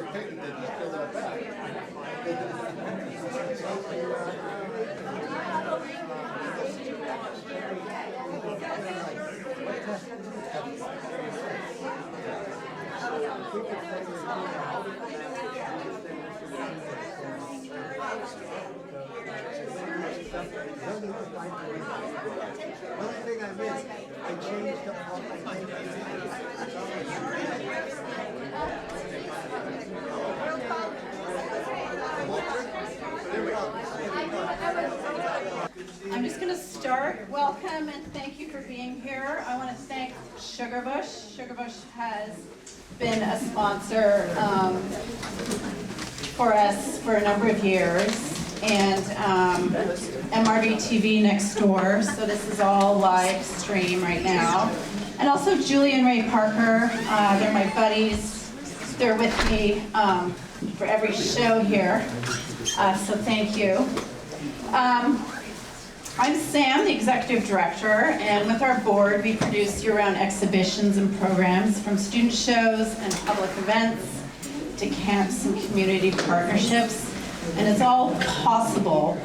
One thing I missed, I changed the I'm just going to start. Welcome and thank you for being here. I want to thank Sugarbush. Sugarbush has been a sponsor for us for a number of years, and MRV TV next door. So this is all live stream right now. And also Julie and Ray Parker. They're my buddies. They're with me for every show here. So thank you. I'm Sam, the Executive Director, and with our board, we produce year-round exhibitions and programs from student shows and public events to camps and community partnerships. And it's all possible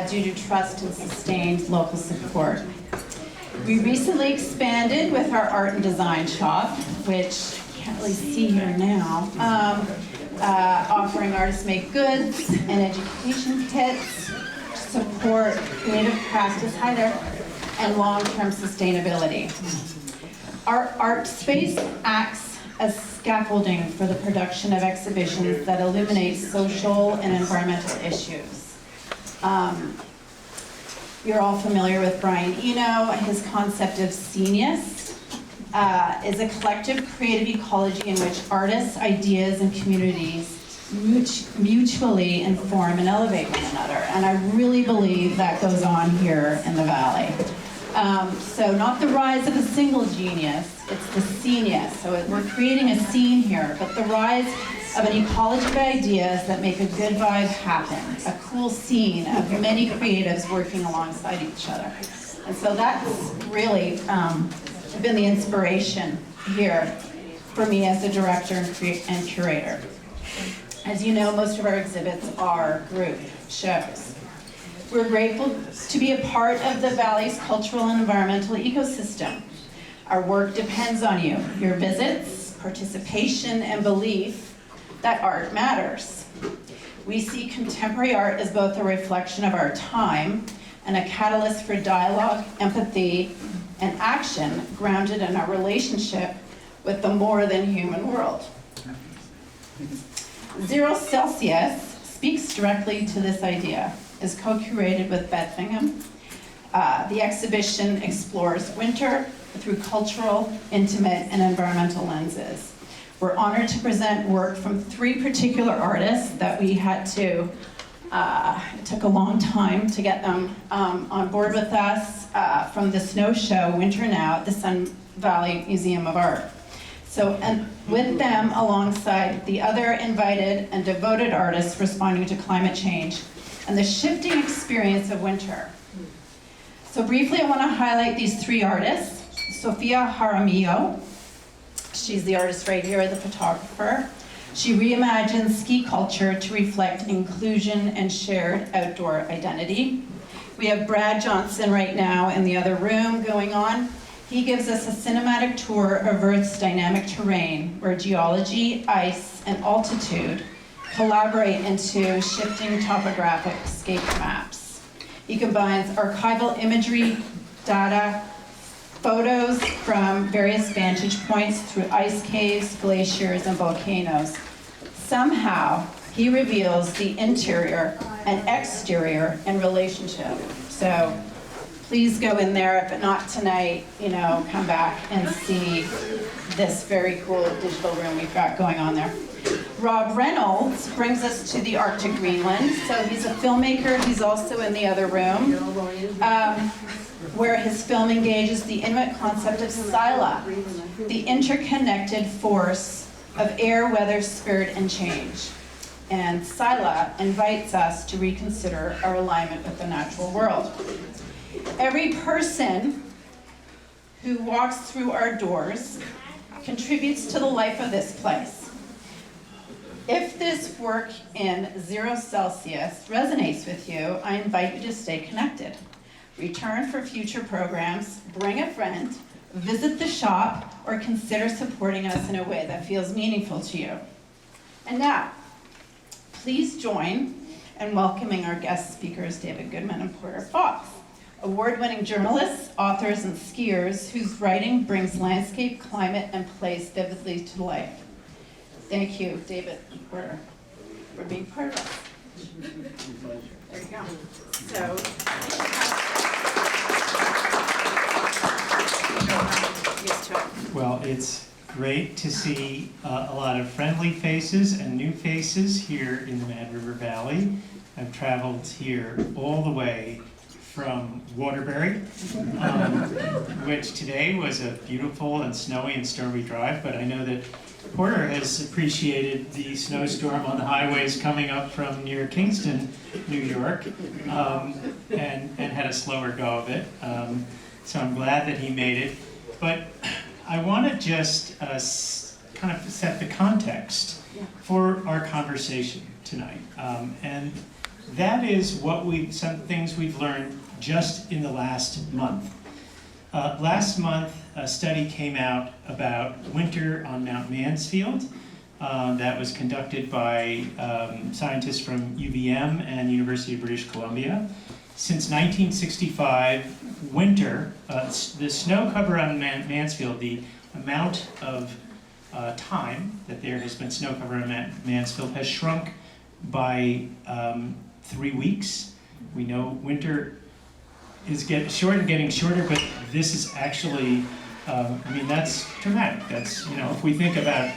due to trust and sustained local support. We recently expanded with our art and design shop, which you can't really see here now, offering artists make goods and education kits to support creative practice, hi there, and long-term sustainability. Our art space acts as scaffolding for the production of exhibitions that illuminate social and environmental issues. You're all familiar with Brian Eno. His concept of scenius is a collective creative ecology in which artists, ideas, and communities mutually inform and elevate one another. And I really believe that goes on here in the Valley. So not the rise of a single genius, it's the scenius. So we're creating a scene here, but the rise of an ecology of ideas that make a good vibe happen, a cool scene of many creatives working alongside each other. And so that's really been the inspiration here for me as the director and curator. As you know, most of our exhibits are group shows. We're grateful to be a part of the Valley's cultural and environmental ecosystem. Our work depends on you, your visits, participation, and belief that art matters. We see contemporary art as both a reflection of our time and a catalyst for dialogue, empathy, and action grounded in our relationship with the more than human world. Zero Celsius speaks directly to this idea. Is co-curated with Beth Bingham. The exhibition explores winter through cultural, intimate, and environmental lenses. We're honored to present work from 3 particular artists that we had to, it took a long time to get them on board with us from the snow show, Winter Now, at the Sun Valley Museum of Art. So, and with them, alongside the other invited and devoted artists responding to climate change and the shifting experience of winter. So briefly, I want to highlight these 3 artists. Sofia Jaramillo, she's the artist right here, the photographer. She reimagines ski culture to reflect inclusion and shared outdoor identity. We have Brad Johnson right now in the other room going on. He gives us a cinematic tour of Earth's dynamic terrain, where geology, ice, and altitude collaborate into shifting topographic scape maps. He combines archival imagery, data, photos from various vantage points through ice caves, glaciers, and volcanoes. Somehow, he reveals the interior and exterior in relationship. So please go in there, if not tonight, come back and see this very cool digital room we've got going on there. Rob Reynolds brings us to the Arctic Greenland. So he's a filmmaker. He's also in the other room, where his film engages the Inuit concept of Sila, the interconnected force of air, weather, spirit, and change. And Sila invites us to reconsider our alignment with the natural world. Every person who walks through our doors contributes to the life of this place. If this work in 0 Celsius resonates with you, I invite you to stay connected. Return for future programs, bring a friend, visit the shop, or consider supporting us in a way that feels meaningful to you. And now, please join in welcoming our guest speakers, David Goodman and Porter Fox, award-winning journalists, authors, and skiers whose writing brings landscape, climate, and place vividly to life. Thank you, David and Porter, for being part of us. There you go. So, well, it's great to see a lot of friendly faces and new faces here in the Mad River Valley. I've traveled here all the way from Waterbury, which today was a beautiful and snowy and stormy drive, but I know that Porter has appreciated the snowstorm on the highways coming up from near Kingston, New York, and had a slower go of it. So I'm glad that he made it. But I want to just kind of set the context for our conversation tonight. And that is some things we've learned just in the last month. Last month, a study came out about winter on Mount Mansfield that was conducted by scientists from UVM and University of British Columbia. Since 1965, winter, the snow cover on Mansfield, the amount of time that there has been snow cover on Mansfield has shrunk by 3 weeks. We know winter is getting shorter, but this is actually, that's dramatic. That's, if we think about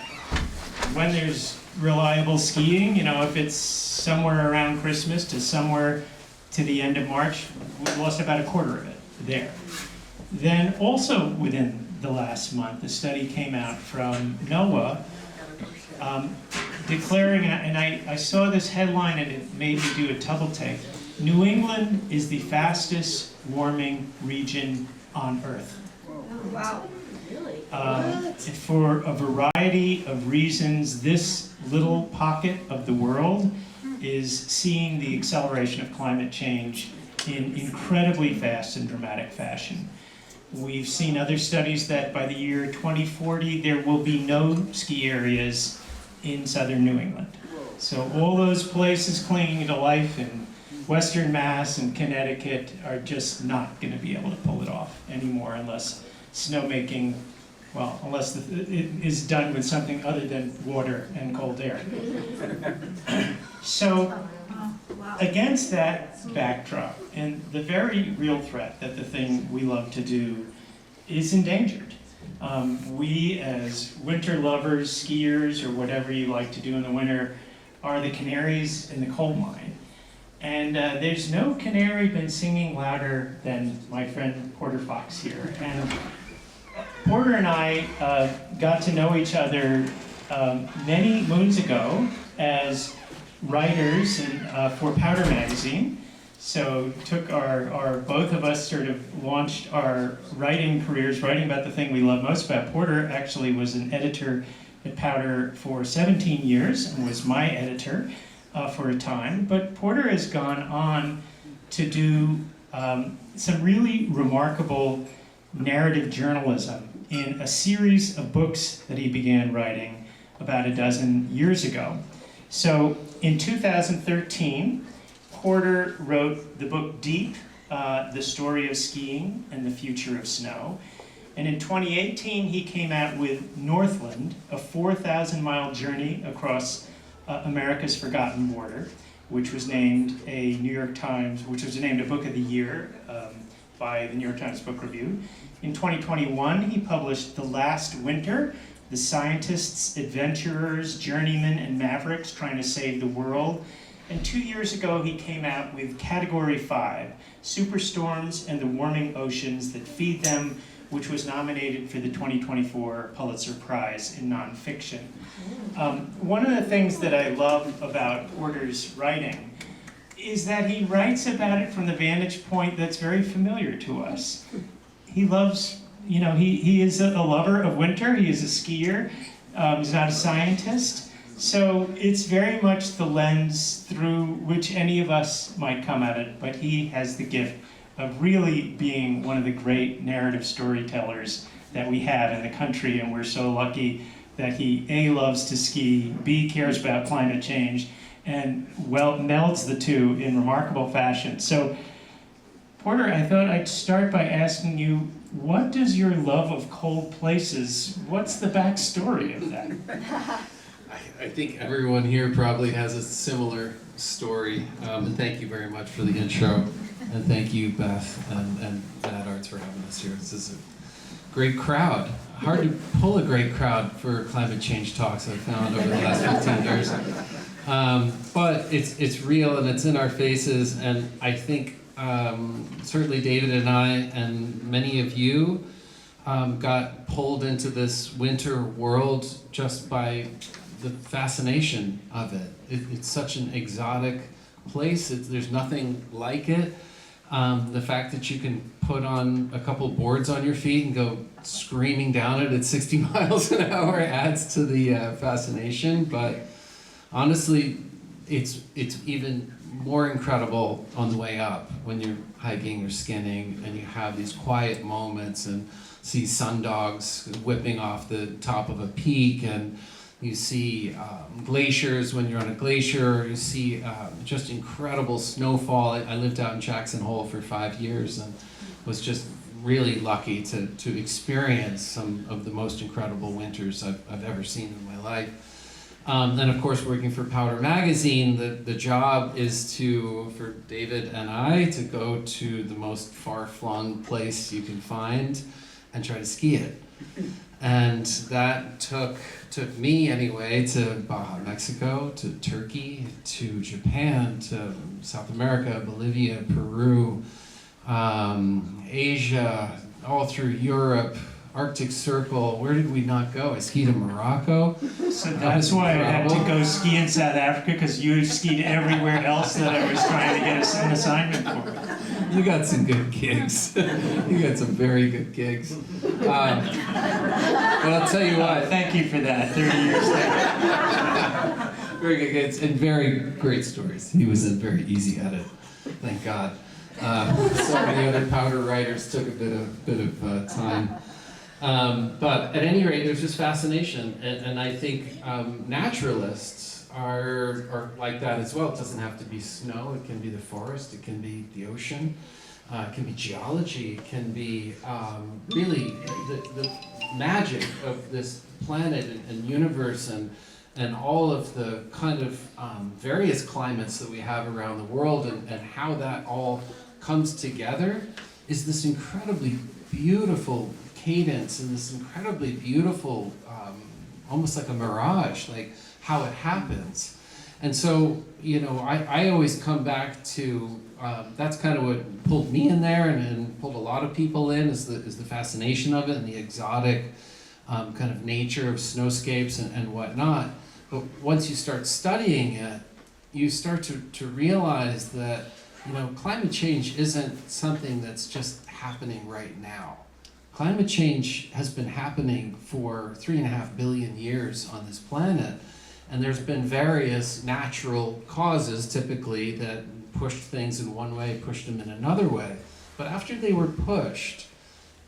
when there's reliable skiing, if it's somewhere around Christmas to somewhere to the end of March, we lost about a quarter of it there. Then also within the last month, a study came out from NOAA declaring, and I saw this headline and it made me do a double take. New England is the fastest warming region on Earth. Wow. For a variety of reasons, this little pocket of the world is seeing the acceleration of climate change in incredibly fast and dramatic fashion. We've seen other studies that by the year 2040, there will be no ski areas in southern New England. So all those places clinging to life in Western Mass and Connecticut are just not going to be able to pull it off anymore unless snowmaking, unless it is done with something other than water and cold air. So against that backdrop, and the very real threat that the thing we love to do is endangered. We as winter lovers, skiers, or whatever you like to do in the winter, are the canaries in the coal mine. And there's no canary been singing louder than my friend Porter Fox here. And Porter and I got to know each other many moons ago as writers for Powder Magazine. So took our both of us sort of launched our writing careers, writing about the thing we love most about. Porter actually was an editor at Powder for 17 years and was my editor for a time. But Porter has gone on to do some really remarkable narrative journalism in a series of books that he began writing about a dozen years ago. So in 2013, Porter wrote the book Deep, The Story of Skiing and the Future of Snow. And in 2018, he came out with Northland, a 4,000-mile journey across America's Forgotten Border, which was named a named a Book of the Year by the New York Times Book Review. In 2021, he published The Last Winter, The Scientists, Adventurers, Journeymen, and Mavericks Trying to Save the World. And 2 years ago, he came out with Category 5, Superstorms and the Warming Oceans That Feed Them, which was nominated for the 2024 Pulitzer Prize in Nonfiction. One of the things that I love about Porter's writing is that he writes about it from the vantage point that's very familiar to us. He loves, he is a lover of winter, he is a skier, he's not a scientist, So it's very much the lens through which any of us might come at it, but he has the gift of really being one of the great narrative storytellers that we have in the country, and we're so lucky that he A, loves to ski, B, cares about climate change, and well melds the two in remarkable fashion. So Porter, I thought I'd start by asking you, what does your love of cold places, what's the backstory of that? I think everyone here probably has a similar story. And thank you very much for the intro. And thank you, Beth and Mad Arts, for having us here. This is a great crowd. Hard to pull a great crowd for climate change talks, I've found over the last 15 years. But it's real and it's in our faces. And I think certainly David and I and many of you got pulled into this winter world just by the fascination of it. It's such an exotic place. There's nothing like it. The fact that you can put on a couple boards on your feet and go screaming down it at 60 miles an hour adds to the fascination. But honestly, it's even more incredible on the way up when you're hiking or skinning and you have these quiet moments and see sundogs whipping off the top of a peak, and you see glaciers when you're on a glacier. You see just incredible snowfall. I lived out in Jackson Hole for 5 years and was just really lucky to experience some of the most incredible winters I've ever seen in my life. And of course, working for Powder Magazine, the job is for David and I to go to the most far-flung place you can find and try to ski it. And that took me anyway to Baja, Mexico, to Turkey, to Japan, to South America, Bolivia, Peru, Asia, all through Europe, Arctic Circle. Where did we not go? I skied in Morocco. So that's why I had to go ski in South Africa, because you skied everywhere else that I was trying to get an assignment for. You got some good gigs. You got some very good gigs. But I'll tell you what. Thank you for that, 30 years later. Very good gigs and very great stories. He was a very easy edit, thank God. So many other Powder writers took a bit of time. But at any rate, there's just fascination, and I think naturalists are like that as well. It doesn't have to be snow, it can be the forest, it can be the ocean, it can be geology, it can be really the magic of this planet and universe and all of the kind of various climates that we have around the world, and how that all comes together is this incredibly beautiful cadence and this incredibly beautiful, almost like a mirage, like how it happens. And so, you know, I always come back to, that's kind of what pulled me in there and pulled a lot of people in, is the fascination of it and the exotic kind of nature of snowscapes and whatnot. But once you start studying it, you start to realize that, you know, climate change isn't something that's just happening right now. Climate change has been happening for 3.5 billion years on this planet, and there's been various natural causes typically that pushed things in one way, pushed them in another way. But after they were pushed,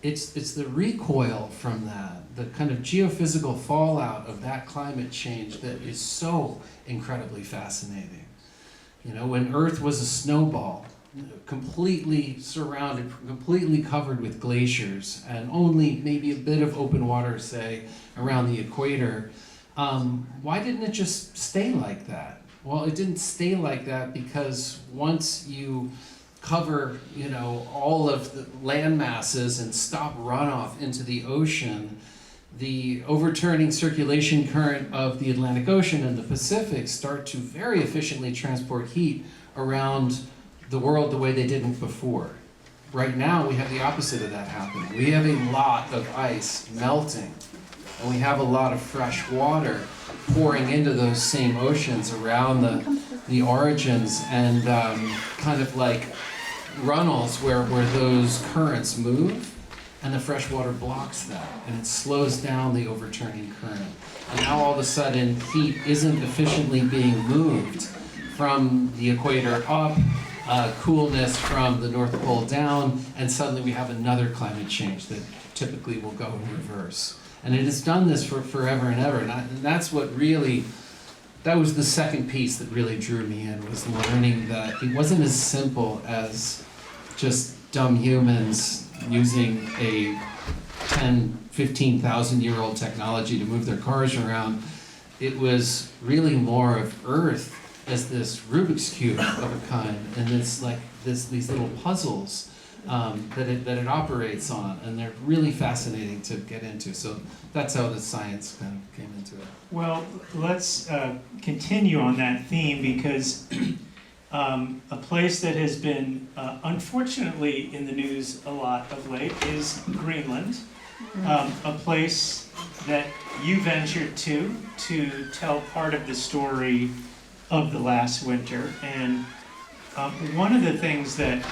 it's the recoil from that, the kind of geophysical fallout of that climate change that is so incredibly fascinating. You know, when Earth was a snowball, completely surrounded, completely covered with glaciers, and only maybe a bit of open water, say, around the equator, why didn't it just stay like that? Well, it didn't stay like that because once you cover, you know, all of the land masses and stop runoff into the ocean, the overturning circulation current of the Atlantic Ocean and the Pacific start to very efficiently transport heat around the world the way they didn't before. Right now, we have the opposite of that happening. We have a lot of ice melting, and we have a lot of fresh water pouring into those same oceans around the origins, and kind of like runnels where those currents move. and the fresh water blocks that, and it slows down the overturning current. And now all of a sudden, heat isn't efficiently being moved from the equator up, coolness from the North Pole down, and suddenly we have another climate change that typically will go in reverse. And it has done this for forever and ever, and that's what really, that was the second piece that really drew me in, was learning that it wasn't as simple as just dumb humans using a 10, 15,000-year-old technology to move their cars around. It was really more of Earth as this Rubik's Cube of a kind, and it's like these little puzzles that it operates on, and they're really fascinating to get into. So that's how the science kind of came into it. Well, let's continue on that theme, because a place that has been unfortunately in the news a lot of late is Greenland, a place that you ventured to tell part of the story of the last winter. And one of the things that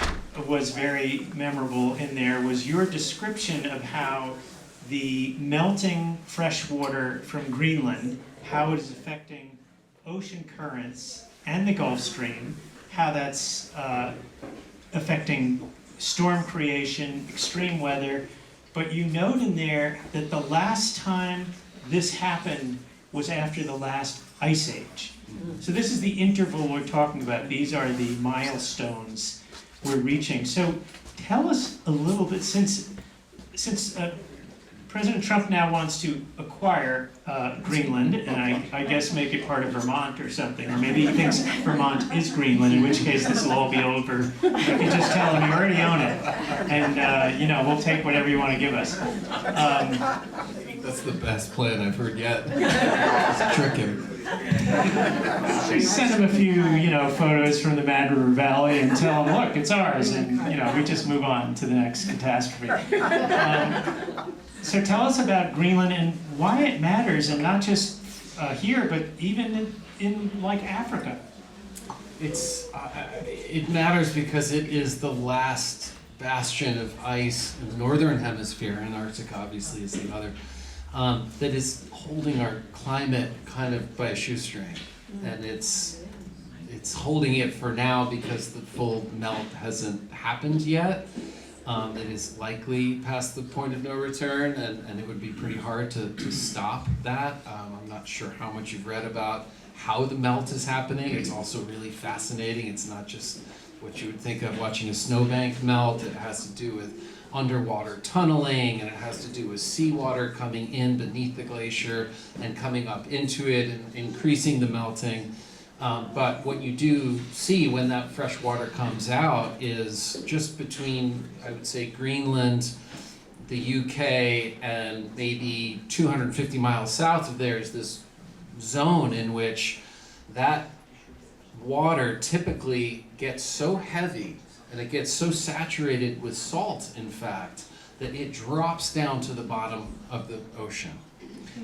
was very memorable in there was your description of how the melting fresh water from Greenland, how it is affecting ocean currents and the Gulf Stream, how that's affecting storm creation, extreme weather. But you note in there that the last time this happened was after the last ice age. So this is the interval we're talking about. These are the milestones we're reaching. So tell us a little bit, since President Trump now wants to acquire Greenland, and I guess make it part of Vermont or something, or maybe he thinks Vermont is Greenland, in which case this will all be over. You can just tell him you already own it, and we'll take whatever you want to give us. That's the best plan I've heard yet. Just trick him. Send him a few, photos from the Mad River Valley and tell him, look, it's ours, and we just move on to the next catastrophe. So tell us about Greenland and why it matters, and not just here, but even in like Africa. It matters because it is the last bastion of ice in the northern hemisphere, and Antarctica obviously is the other, that is holding our climate kind of by a shoestring. And it's holding it for now because the full melt hasn't happened yet. It is likely past the point of no return, and it would be pretty hard to stop that. I'm not sure how much you've read about how the melt is happening. It's also really fascinating. It's not just what you would think of watching a snowbank melt. It has to do with underwater tunneling, and it has to do with seawater coming in beneath the glacier and coming up into it and increasing the melting. But what you do see when that fresh water comes out is just between, I would say, Greenland, the UK, and maybe 250 miles south of there is this zone in which that water typically gets so heavy and it gets so saturated with salt, in fact, that it drops down to the bottom of the ocean.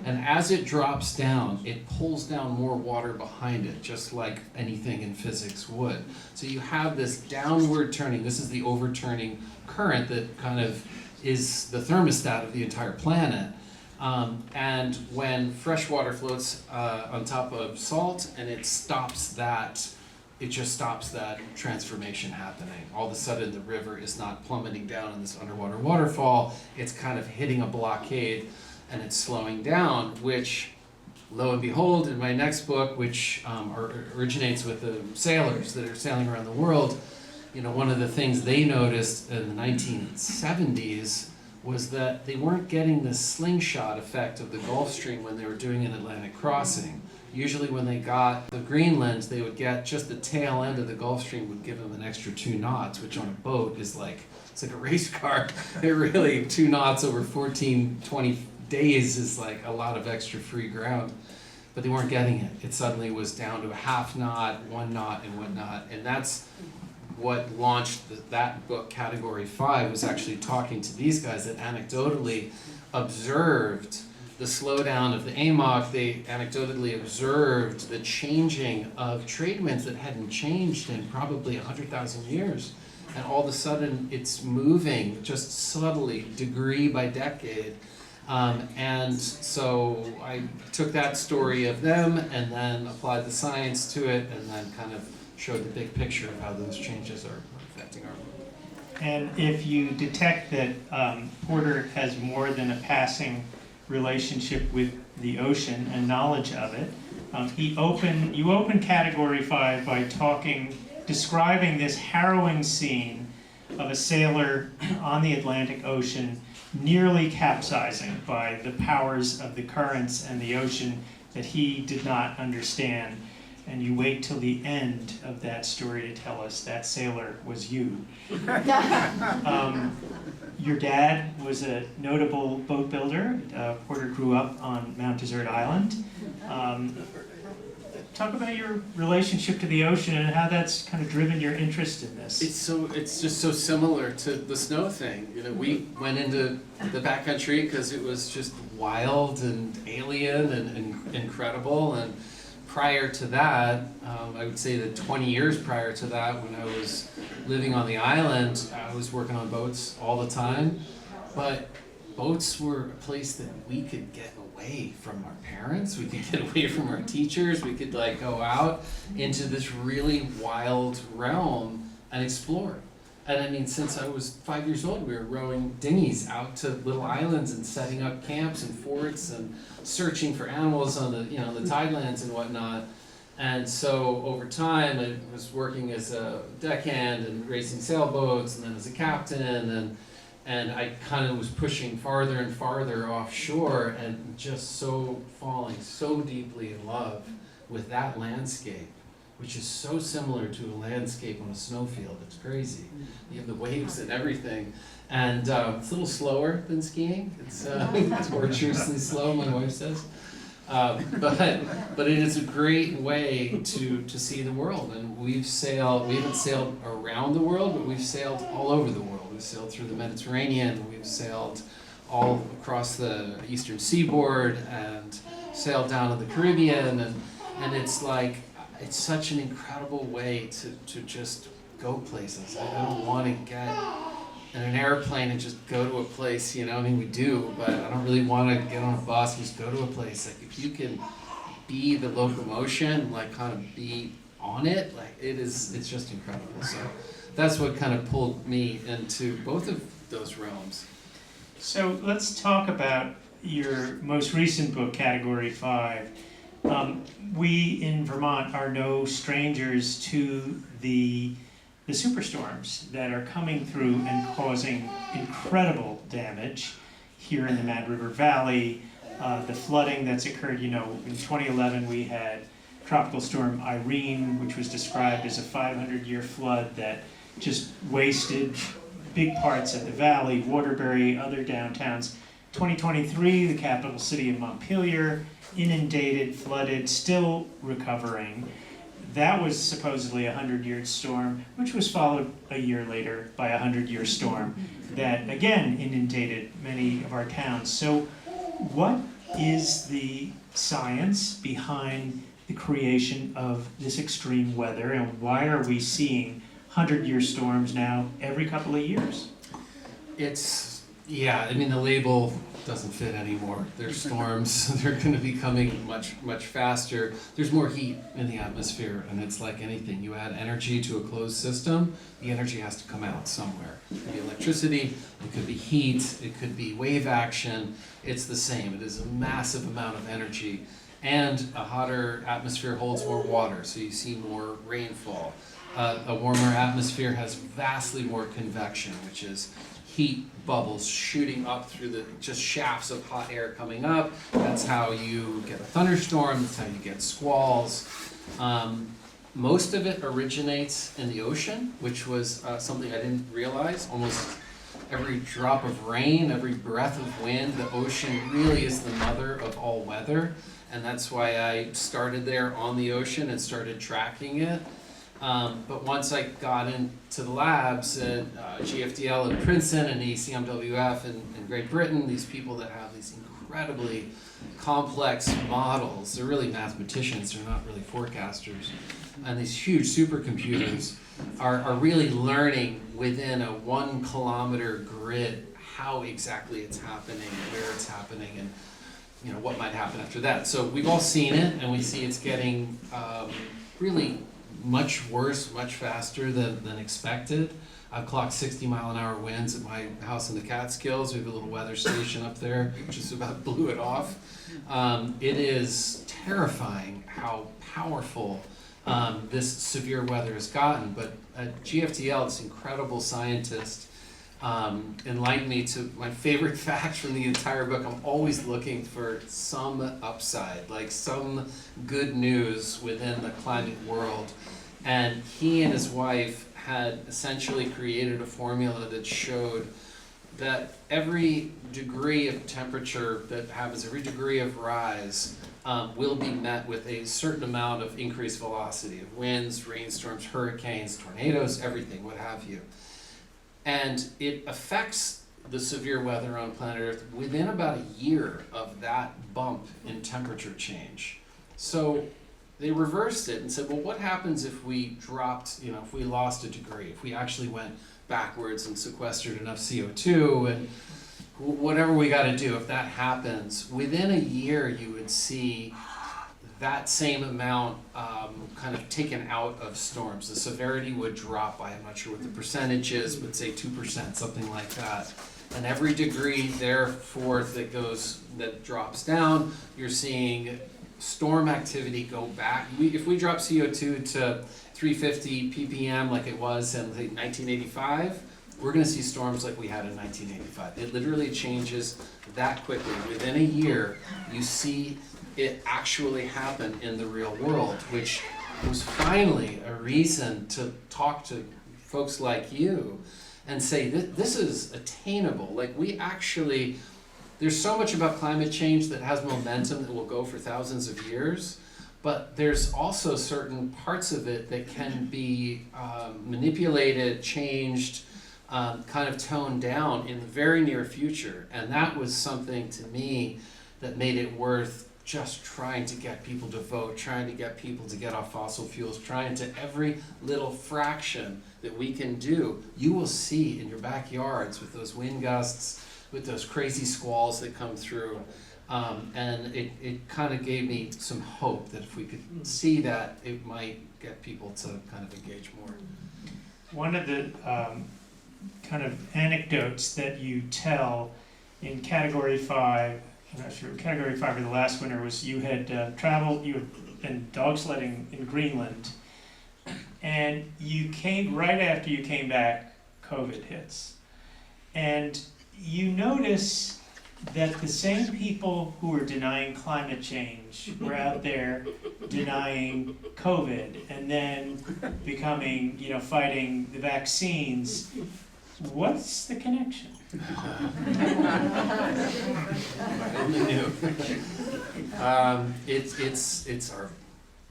And as it drops down, it pulls down more water behind it, just like anything in physics would. So you have this downward turning. This is the overturning current that kind of is the thermostat of the entire planet. And when fresh water floats on top of salt, and it just stops that transformation happening. All of a sudden, the river is not plummeting down in this underwater waterfall. It's kind of hitting a blockade, and it's slowing down, which, lo and behold, in my next book, which originates with the sailors that are sailing around the world, one of the things they noticed in the 1970s was that they weren't getting the slingshot effect of the Gulf Stream when they were doing an Atlantic crossing. Usually when they got the Greenland, they would get just the tail end of the Gulf Stream would give them an extra 2 knots, which on a boat is it's like a race car. It really, 2 knots over 14, 20 days is like a lot of extra free ground. But they weren't getting it. It suddenly was down to a 1/2 knot, 1 knot, and whatnot. And that's what launched that book, Category 5, was actually talking to these guys that anecdotally observed the slowdown of the AMOC. They anecdotally observed the changing of trade winds that hadn't changed in probably 100,000 years. and all of a sudden it's moving just subtly, degree by decade. And so I took that story of them and then applied the science to it, and then kind of showed the big picture of how those changes are affecting our world. And if you detect that Porter has more than a passing relationship with the ocean and knowledge of it, you open Category 5 by describing this harrowing scene of a sailor on the Atlantic Ocean nearly capsizing by the powers of the currents and the ocean that he did not understand. And you wait till the end of that story to tell us that sailor was you. Your dad was a notable boat builder. Porter grew up on Mount Desert Island. Talk about your relationship to the ocean and how that's kind of driven your interest in this. It's just so similar to the snow thing. You know, we went into the backcountry because it was just wild and alien and incredible. And prior to that, I would say that 20 years prior to that, when I was living on the island, I was working on boats all the time. But boats were a place that we could get away from our parents, we could get away from our teachers, we could like go out into this really wild realm and explore. And I mean, since I was 5 years old, we were rowing dinghies out to little islands and setting up camps and forts and searching for animals on the, the tidelands and whatnot. And so over time, I was working as a deckhand and racing sailboats, and then as a captain, and I kind of was pushing farther and farther offshore, and just falling so deeply in love with that landscape, which is so similar to a landscape on a snowfield. It's crazy. You have the waves and everything. And it's a little slower than skiing. It's tortuously slow, my wife says. But it is a great way to see the world. And we haven't sailed around the world, but we've sailed all over the world. We've sailed through the Mediterranean, we've sailed all across the eastern seaboard, and sailed down to the Caribbean, and it's like, it's such an incredible way to just go places. I don't want to get in an airplane and just go to a place, I mean, we do, but I don't really want to get on a bus and just go to a place. Like, if you can be the locomotion, like kind of be on it, like it's just incredible. So that's what kind of pulled me into both of those realms. So let's talk about your most recent book, Category 5. We in Vermont are no strangers to the superstorms that are coming through and causing incredible damage here in the Mad River Valley. The flooding that's occurred, in 2011 we had Tropical Storm Irene, which was described as a 500-year flood that just wasted big parts of the valley, Waterbury, other downtowns. 2023, the capital city of Montpelier, inundated, flooded, still recovering. That was supposedly a 100-year storm, which was followed a year later by a 100-year storm that again inundated many of our towns. So what is the science behind the creation of this extreme weather, and why are we seeing 100-year storms now every couple of years? The label doesn't fit anymore. There's storms, they're going to be coming much, much faster. There's more heat in the atmosphere, and it's like anything. You add energy to a closed system, the energy has to come out somewhere. It could be electricity, it could be heat, it could be wave action. It's the same. It is a massive amount of energy, and a hotter atmosphere holds more water, so you see more rainfall. A warmer atmosphere has vastly more convection, which is heat bubbles shooting up through just shafts of hot air coming up. That's how you get a thunderstorm, that's how you get squalls. Most of it originates in the ocean, which was something I didn't realize. Almost every drop of rain, every breath of wind, the ocean really is the mother of all weather. And that's why I started there on the ocean and started tracking it. But once I got into the labs at GFDL in Princeton and ECMWF in Great Britain, these people that have these incredibly complex models. They're really mathematicians, they're not really forecasters. And these huge supercomputers are really learning within a 1 kilometer grid how exactly it's happening, where it's happening, and you know what might happen after that. So we've all seen it, and we see it's getting really much worse, much faster than expected. I've clocked 60-mile-an-hour winds at my house in the Catskills. We have a little weather station up there, just about blew it off. It is terrifying how powerful this severe weather has gotten. But GFTL, this incredible scientist, enlightened me to my favorite fact from the entire book. I'm always looking for some upside, like some good news within the climate world. And he and his wife had essentially created a formula that showed that every degree of temperature that happens, every degree of rise, will be met with a certain amount of increased velocity of winds, rainstorms, hurricanes, tornadoes, everything, what have you. And it affects the severe weather on planet Earth within about a year of that bump in temperature change. So they reversed it and said, well, what happens if we dropped, if we lost a degree, if we actually went backwards and sequestered enough CO2 and whatever we got to do, if that happens, within a year you would see that same amount kind of taken out of storms. The severity would drop by, I'm not sure what the percentage is, but say 2%, something like that. And every degree, therefore, that drops down, you're seeing storm activity go back. If we drop CO2 to 350 ppm like it was in 1985, we're going to see storms like we had in 1985. It literally changes that quickly. Within a year, you see it actually happen in the real world, which was finally a reason to talk to folks like you and say, this is attainable. Like there's so much about climate change that has momentum that will go for thousands of years, but there's also certain parts of it that can be manipulated, changed, kind of toned down in the very near future. And that was something to me that made it worth just trying to get people to vote, trying to get people to get off fossil fuels, trying to every little fraction that we can do. You will see in your backyards with those wind gusts, with those crazy squalls that come through. And it kind of gave me some hope that if we could see that, it might get people to kind of engage more. One of the kind of anecdotes that you tell in Category 5, I'm not sure, Category 5 or the last winter, was you had you had been dog sledding in Greenland, and you came, right after you came back, COVID hits. And you notice that the same people who were denying climate change were out there denying COVID and then becoming, fighting the vaccines. What's the connection? I only knew. It's our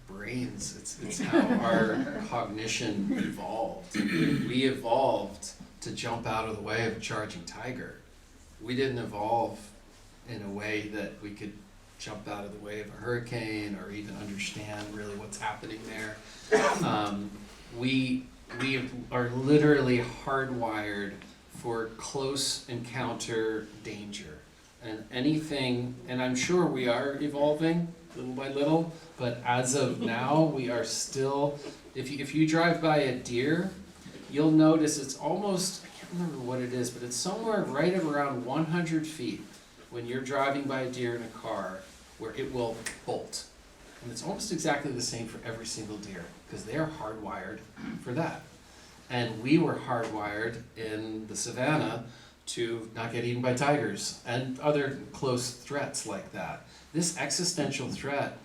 brains. It's how our cognition evolved. We evolved to jump out of the way of a charging tiger. We didn't evolve in a way that we could jump out of the way of a hurricane or even understand really what's happening there. We are literally hardwired for close encounter danger. And I'm sure we are evolving little by little, but as of now, we are still, if you drive by a deer, you'll notice it's almost, I can't remember what it is, but it's somewhere right at around 100 feet when you're driving by a deer in a car where it will bolt. And it's almost exactly the same for every single deer because they are hardwired for that. And we were hardwired in the savannah to not get eaten by tigers and other close threats like that. This existential threat,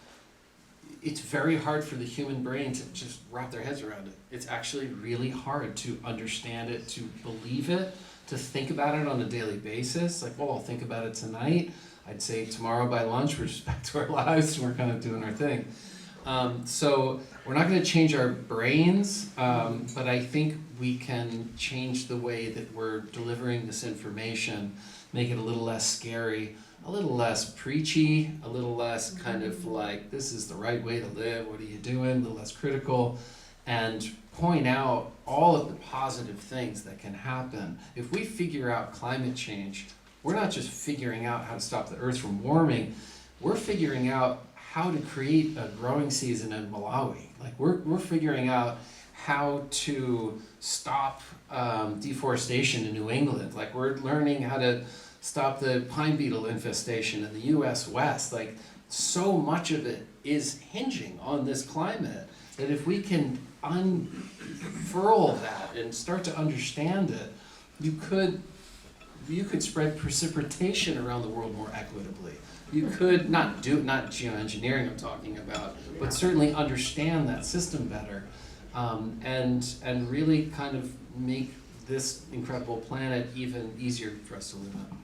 it's very hard for the human brain to just wrap their heads around it. It's actually really hard to understand it, to believe it, to think about it on a daily basis. Like, well, I'll think about it tonight. I'd say tomorrow by lunch, we're just back to our lives and we're kind of doing our thing. So we're not going to change our brains, but I think we can change the way that we're delivering this information, make it a little less scary, a little less preachy, a little less kind of like, this is the right way to live, what are you doing, a little less critical, and point out all of the positive things that can happen. If we figure out climate change, we're not just figuring out how to stop the earth from warming, we're figuring out how to create a growing season in Malawi. Like we're figuring out how to stop deforestation in New England. Like we're learning how to stop the pine beetle infestation in the US West. Like so much of it is hinging on this climate that if we can unfurl that and start to understand it, you could spread precipitation around the world more equitably. You could not geoengineering I'm talking about, but certainly understand that system better, and really kind of make this incredible planet even easier for us to live on.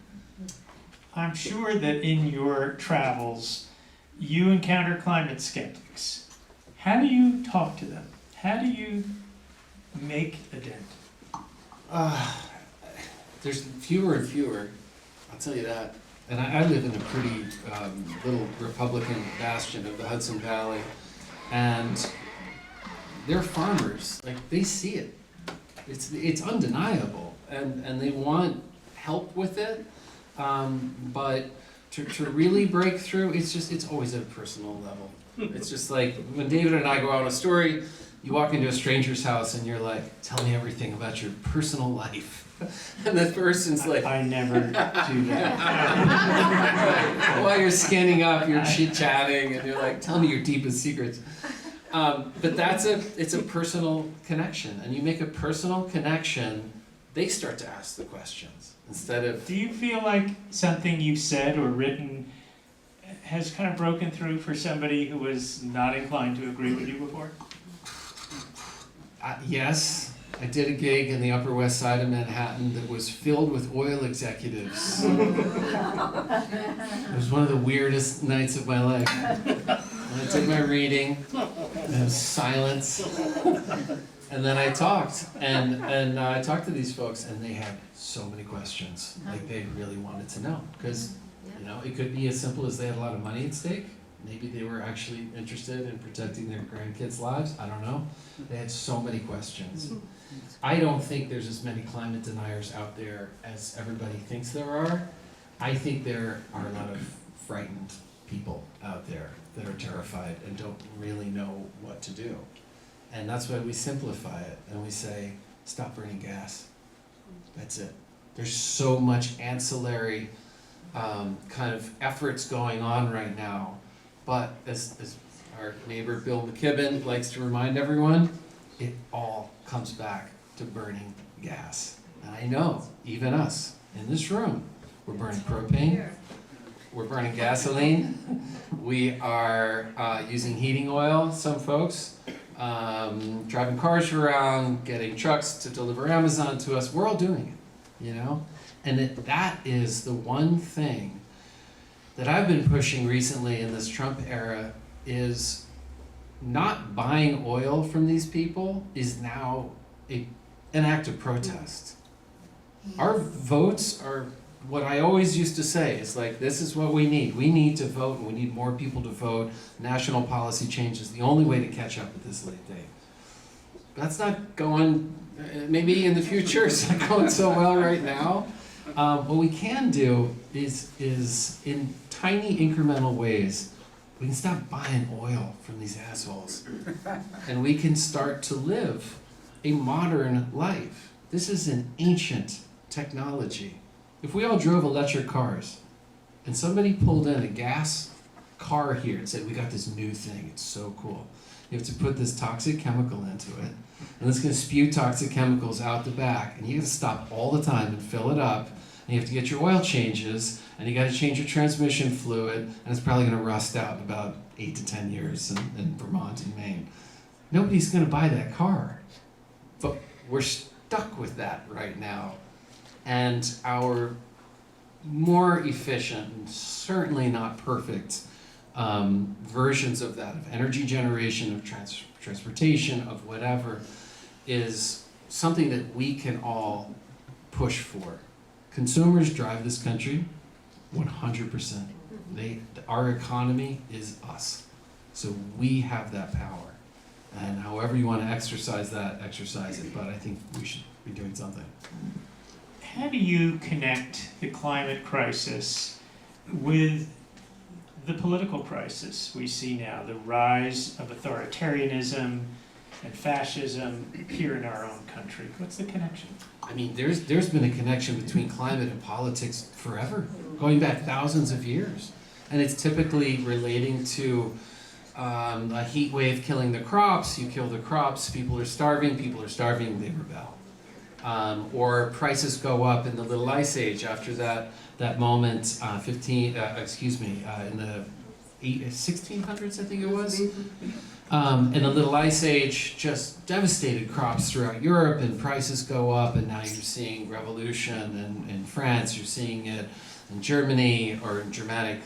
I'm sure that in your travels, you encounter climate skeptics. How do you talk to them? How do you make a dent? There's fewer and fewer, I'll tell you that. And I live in a pretty little Republican bastion of the Hudson Valley, and they're farmers. Like they see it. It's undeniable, and they want help with it. But to really break through, it's always at a personal level. It's just like when David and I go out on a story, you walk into a stranger's house and you're like, tell me everything about your personal life. And the person's like, I never do that. while you're scanning up, you're chit-chatting, and you're like, tell me your deepest secrets. But it's a personal connection, and you make a personal connection, they start to ask the questions instead of. Do you feel like something you've said or written has kind of broken through for somebody who was not inclined to agree with you before? Yes. I did a gig in the Upper West Side of Manhattan that was filled with oil executives. It was one of the weirdest nights of my life. When I took my reading, there was silence, and then I talked, and I talked to these folks, and they had so many questions. Like they really wanted to know, because it could be as simple as they had a lot of money at stake. Maybe they were actually interested in protecting their grandkids' lives. I don't know. They had so many questions. I don't think there's as many climate deniers out there as everybody thinks there are. I think there are a lot of frightened people out there that are terrified and don't really know what to do. And that's why we simplify it and we say, stop burning gas. That's it. There's so much ancillary kind of efforts going on right now. But as our neighbor Bill McKibben likes to remind everyone, it all comes back to burning gas. And I know, even us in this room, we're burning propane, we're burning gasoline, we are using heating oil, some folks, driving cars around, getting trucks to deliver Amazon to us. We're all doing it, And that is the one thing that I've been pushing recently in this Trump era is not buying oil from these people is now an act of protest. Our votes are what I always used to say. It's like, this is what we need. We need to vote, and we need more people to vote. National policy change is the only way to catch up at this late date. That's not going, maybe in the future, it's not going so well right now. What we can do is in tiny incremental ways, we can stop buying oil from these assholes. And we can start to live a modern life. This is an ancient technology. If we all drove electric cars and somebody pulled in a gas car here and said, we got this new thing, it's so cool. You have to put this toxic chemical into it, and it's going to spew toxic chemicals out the back, and you have to stop all the time and fill it up, and you have to get your oil changes, and you got to change your transmission fluid, and it's probably going to rust out in about 8 to 10 years in Vermont and Maine. Nobody's going to buy that car. But we're stuck with that right now. And our more efficient, and certainly not perfect, versions of that, of energy generation, of transportation, of whatever, is something that we can all push for. Consumers drive this country. 100%. Our economy is us. So we have that power. And however you want to exercise that, exercise it. But I think we should be doing something. How do you connect the climate crisis with the political crisis we see now, the rise of authoritarianism and fascism here in our own country? What's the connection? I mean, there's been a connection between climate and politics forever, going back thousands of years. And it's typically relating to a heat wave killing the crops. You kill the crops, people are starving, they rebel. Or prices go up in the Little Ice Age after that moment, in the 1600s, I think it was. And the Little Ice Age just devastated crops throughout Europe, and prices go up, and now you're seeing revolution in France, you're seeing it in Germany, or in Germanic,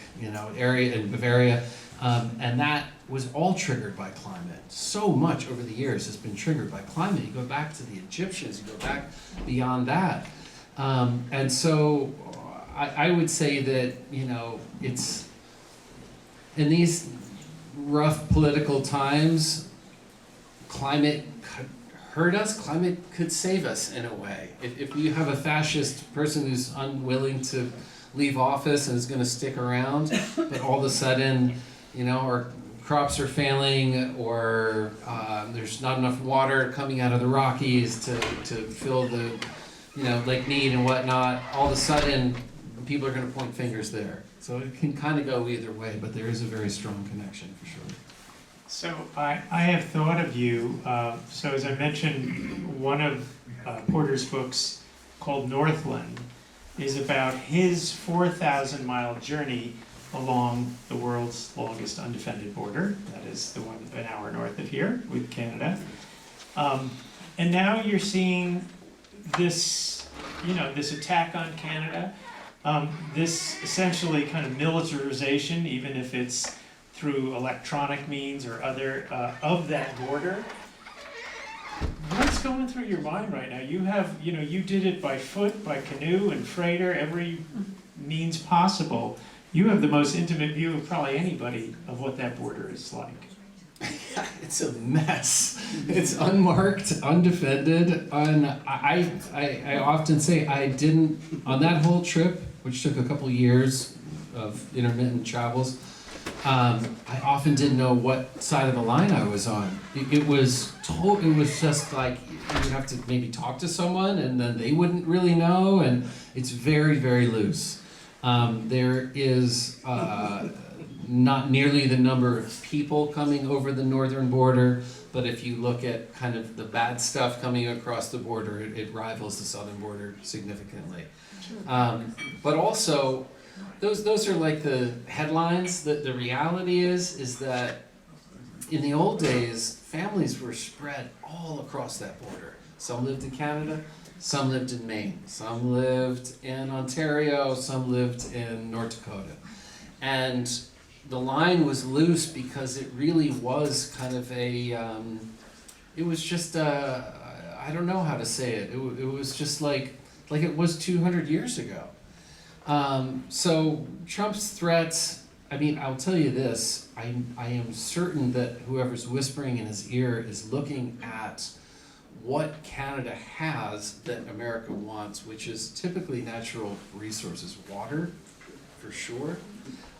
area in Bavaria. And that was all triggered by climate. So much over the years has been triggered by climate. You go back to the Egyptians, you go back beyond that. And so I would say that, it's in these rough political times, climate could hurt us, climate could save us in a way. If you have a fascist person who's unwilling to leave office and is going to stick around, but all of a sudden, our crops are failing, or there's not enough water coming out of the Rockies to fill the, Lake Mead and whatnot, all of a sudden, people are going to point fingers there. So it can kind of go either way, but there is a very strong connection for sure. So I have thought of you, so as I mentioned, one of Porter's books called Northland is about his 4,000-mile journey along the world's longest undefended border. That is the one an hour north of here with Canada. And now you're seeing this, this attack on Canada, this essentially kind of militarization, even if it's through electronic means or other, of that border. What's going through your mind right now? You have, you did it by foot, by canoe and freighter, every means possible. You have the most intimate view of probably anybody of what that border is like. It's a mess. It's unmarked, undefended, and I often say I didn't, on that whole trip, which took a couple years of intermittent travels, I often didn't know what side of the line I was on. It was just like you would have to maybe talk to someone, and then they wouldn't really know, and it's very, very loose. There is not nearly the number of people coming over the northern border, but if you look at kind of the bad stuff coming across the border, it rivals the southern border significantly. But also, those are like the headlines. The reality is that in the old days, families were spread all across that border. Some lived in Canada, some lived in Maine, some lived in Ontario, some lived in North Dakota. And the line was loose because it really was kind of it was just I don't know how to say it. It was just like it was 200 years ago. So Trump's threats, I mean, I'll tell you this, I am certain that whoever's whispering in his ear is looking at what Canada has that America wants, which is typically natural resources, water, for sure,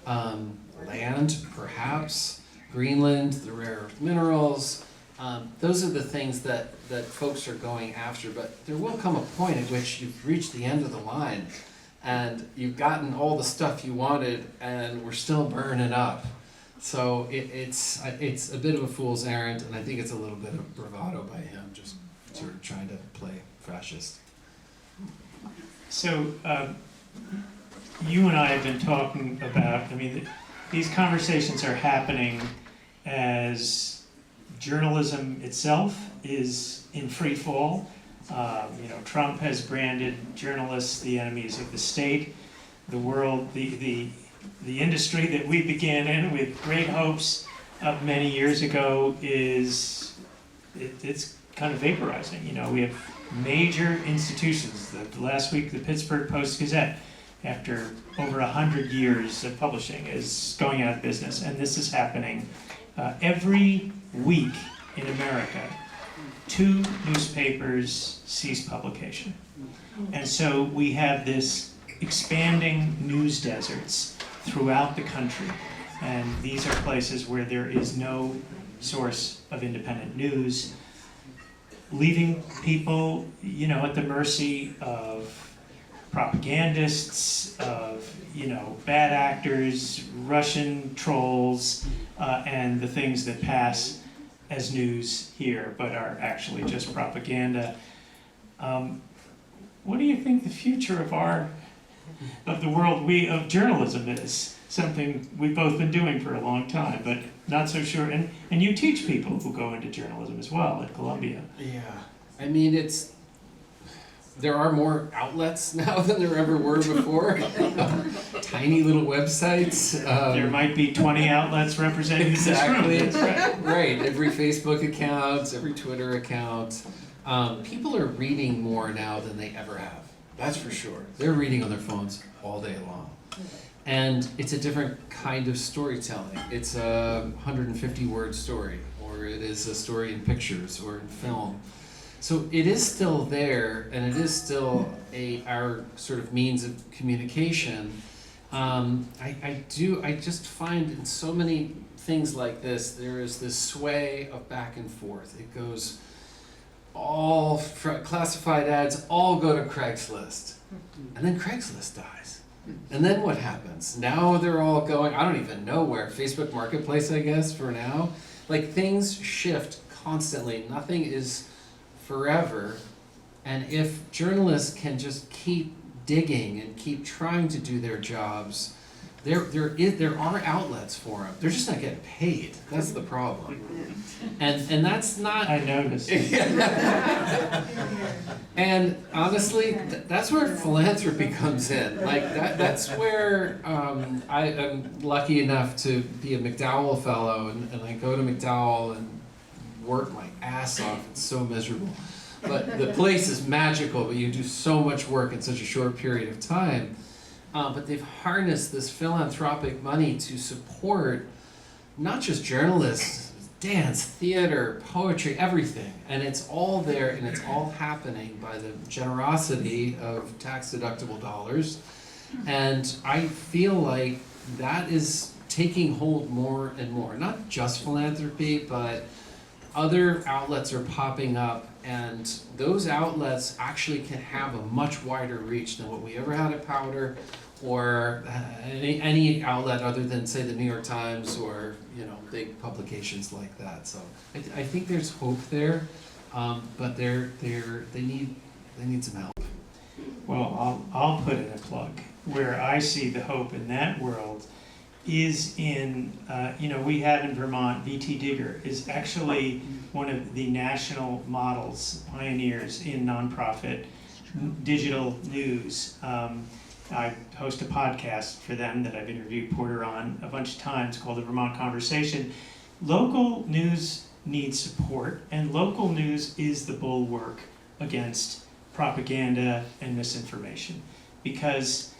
land, perhaps, Greenland, the rare earth minerals. Those are the things that folks are going after, but there will come a point at which you've reached the end of the line and you've gotten all the stuff you wanted and we're still burning up. So it's a bit of a fool's errand, and I think it's a little bit of bravado by him, just sort of trying to play fascist. So you and I have been talking about, I mean, these conversations are happening as journalism itself is in free fall. Trump has branded journalists the enemies of the state. The world, the industry that we began in with great hopes many years ago it's kind of vaporizing. We have major institutions. Last week, the Pittsburgh Post-Gazette after over 100 years of publishing, is going out of business. And this is happening every week in America. 2 newspapers cease publication. And so we have this expanding news deserts throughout the country. And these are places where there is no source of independent news, leaving people, at the mercy of propagandists, of, bad actors, Russian trolls, and the things that pass as news here, but are actually just propaganda. What do you think the future of the world of journalism is? Something we've both been doing for a long time, but not so sure. And you teach people who go into journalism as well at Columbia. Yeah, I mean, there are more outlets now than there ever were before. Tiny little websites. There might be 20 outlets representing Exactly. this room. That's right. Right, every Facebook account, every Twitter account. People are reading more now than they ever have. That's for sure. They're reading on their phones all day long. And it's a different kind of storytelling. It's a 150-word story, or it is a story in pictures or in film. So it is still there, and it is still our sort of means of communication. I just find in so many things like this, there is this sway of back and forth. It goes classified ads all go to Craigslist, and then Craigslist dies. And then what happens? Now they're all going, I don't even know where, Facebook Marketplace, I guess, for now. Like, things shift constantly. Nothing is forever. And if journalists can just keep digging and keep trying to do their jobs, there are outlets for them. They're just not getting paid. That's the problem. And that's not... I noticed. And honestly, that's where philanthropy comes in. Like, that's where I am lucky enough to be a McDowell Fellow, and I go to McDowell and work my ass off. It's so miserable. But the place is magical, but you do so much work in such a short period of time. But they've harnessed this philanthropic money to support not just journalists, dance, theater, poetry, everything. And it's all there, and it's all happening by the generosity of tax-deductible dollars. And I feel like that is taking hold more and more. Not just philanthropy, but other outlets are popping up, and those outlets actually can have a much wider reach than what we ever had at Powder, or any outlet other than, say, the New York Times or big publications like that. So I think there's hope there, but they need some help. Well, I'll put in a plug. Where I see the hope in that world is in, we have in Vermont, VT Digger is actually one of the national models, pioneers in nonprofit digital news. I host a podcast for them that I've interviewed Porter on a bunch of times called The Vermont Conversation. Local news needs support, and local news is the bulwark against propaganda and misinformation. Because,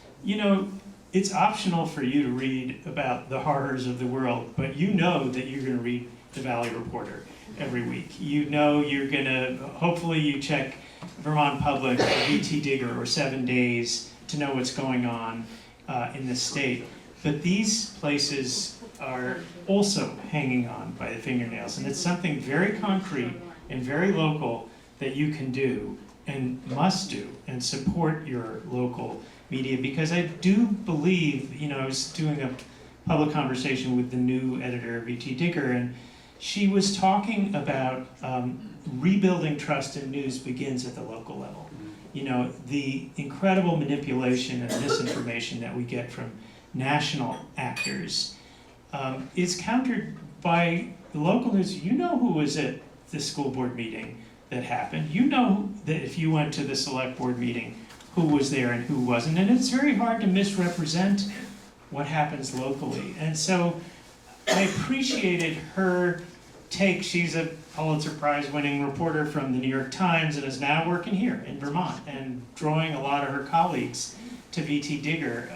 it's optional for you to read about the horrors of the world, but you know that you're going to read the Valley Reporter every week. You're going to, hopefully you check Vermont Public or VT Digger or 7 Days to know what's going on in the state. But these places are also hanging on by the fingernails, and it's something very concrete and very local that you can do and must do and support your local media, because I do believe, I was doing a public conversation with the new editor of VT Digger, and she was talking about rebuilding trust in news begins at the local level. The incredible manipulation and misinformation that we get from national actors is countered by the local news. You know who was at the school board meeting that happened. You know that if you went to the select board meeting, who was there and who wasn't. And it's very hard to misrepresent what happens locally. And so I appreciated her take. She's a Pulitzer Prize winning reporter from the New York Times and is now working here in Vermont and drawing a lot of her colleagues to VT Digger.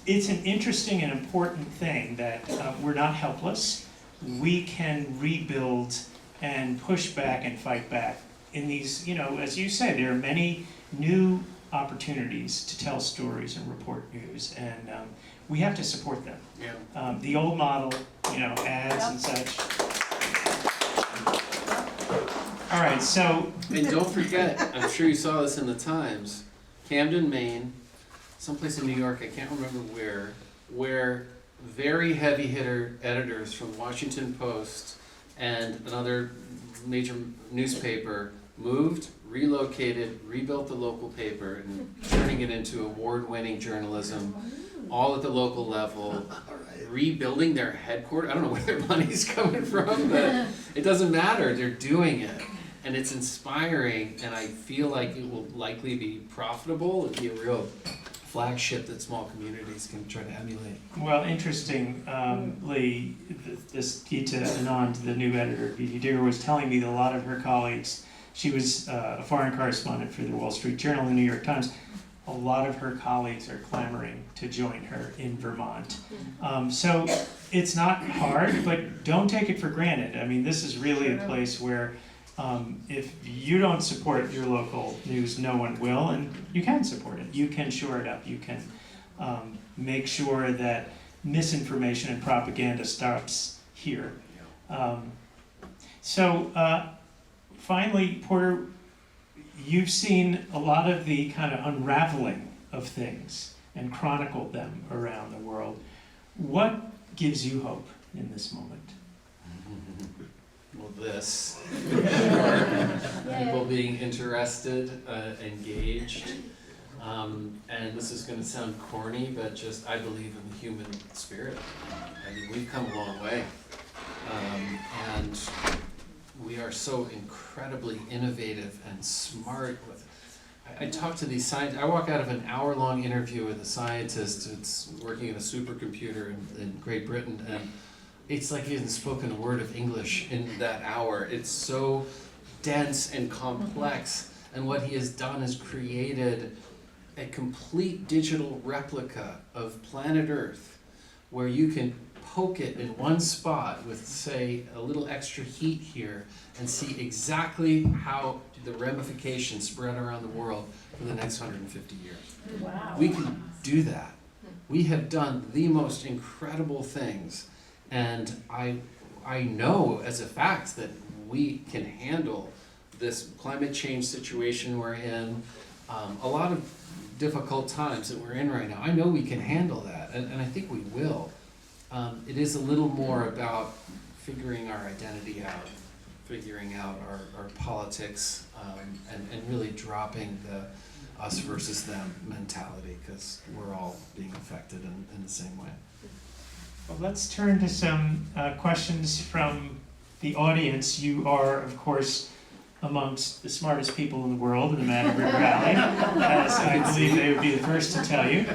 It's an interesting and important thing that we're not helpless. We can rebuild and push back and fight back. In these, as you say, there are many new opportunities to tell stories and report news, and we have to support them. Yeah. The old model, ads and such. All right, so And don't forget, I'm sure you saw this in the Times, Camden, Maine, someplace in New York, I can't remember where very heavy hitter editors from Washington Post and another major newspaper moved, relocated, rebuilt the local paper, and turning it into award-winning journalism, all at the local level, rebuilding their headquarters. I don't know where their money's coming from, but it doesn't matter, they're doing it. And it's inspiring, and I feel like it will likely be profitable. It'll be a real flagship that small communities can try to emulate. well, interestingly, this Geeta Anand, the new editor at VT Digger, was telling me that a lot of her colleagues, she was a foreign correspondent for the Wall Street Journal and the New York Times, a lot of her colleagues are clamoring to join her in Vermont. So it's not hard, but don't take it for granted. I mean, this is really a place where if you don't support your local news, no one will, and you can support it. You can shore it up. You can make sure that misinformation and propaganda stops here. Finally, Porter, you've seen a lot of the kind of unraveling of things and chronicled them around the world. What gives you hope in this moment? Well, this. People being interested, engaged. And this is going to sound corny, but just I believe in the human spirit. I mean, we've come a long way. And we are so incredibly innovative and smart. I talk to these scientists. I walk out of an hour-long interview with a scientist who's working in a supercomputer in Great Britain, and it's like he hasn't spoken a word of English in that hour. It's so dense and complex, and what he has done is created a complete digital replica of planet Earth, where you can poke it in one spot with, say, a little extra heat here, and see exactly how the ramifications spread around the world for the next 150 years. Wow. We can do that. We have done the most incredible things. And I know as a fact that we can handle this climate change situation we're in, a lot of difficult times that we're in right now. I know we can handle that, and I think we will. It is a little more about figuring our identity out, figuring out our politics, and really dropping the us versus them mentality, because we're all being affected in the same way. Well, let's turn to some questions from the audience. You are, of course, amongst the smartest people in the world in the Mad River Valley, as I believe they would be the first to tell you.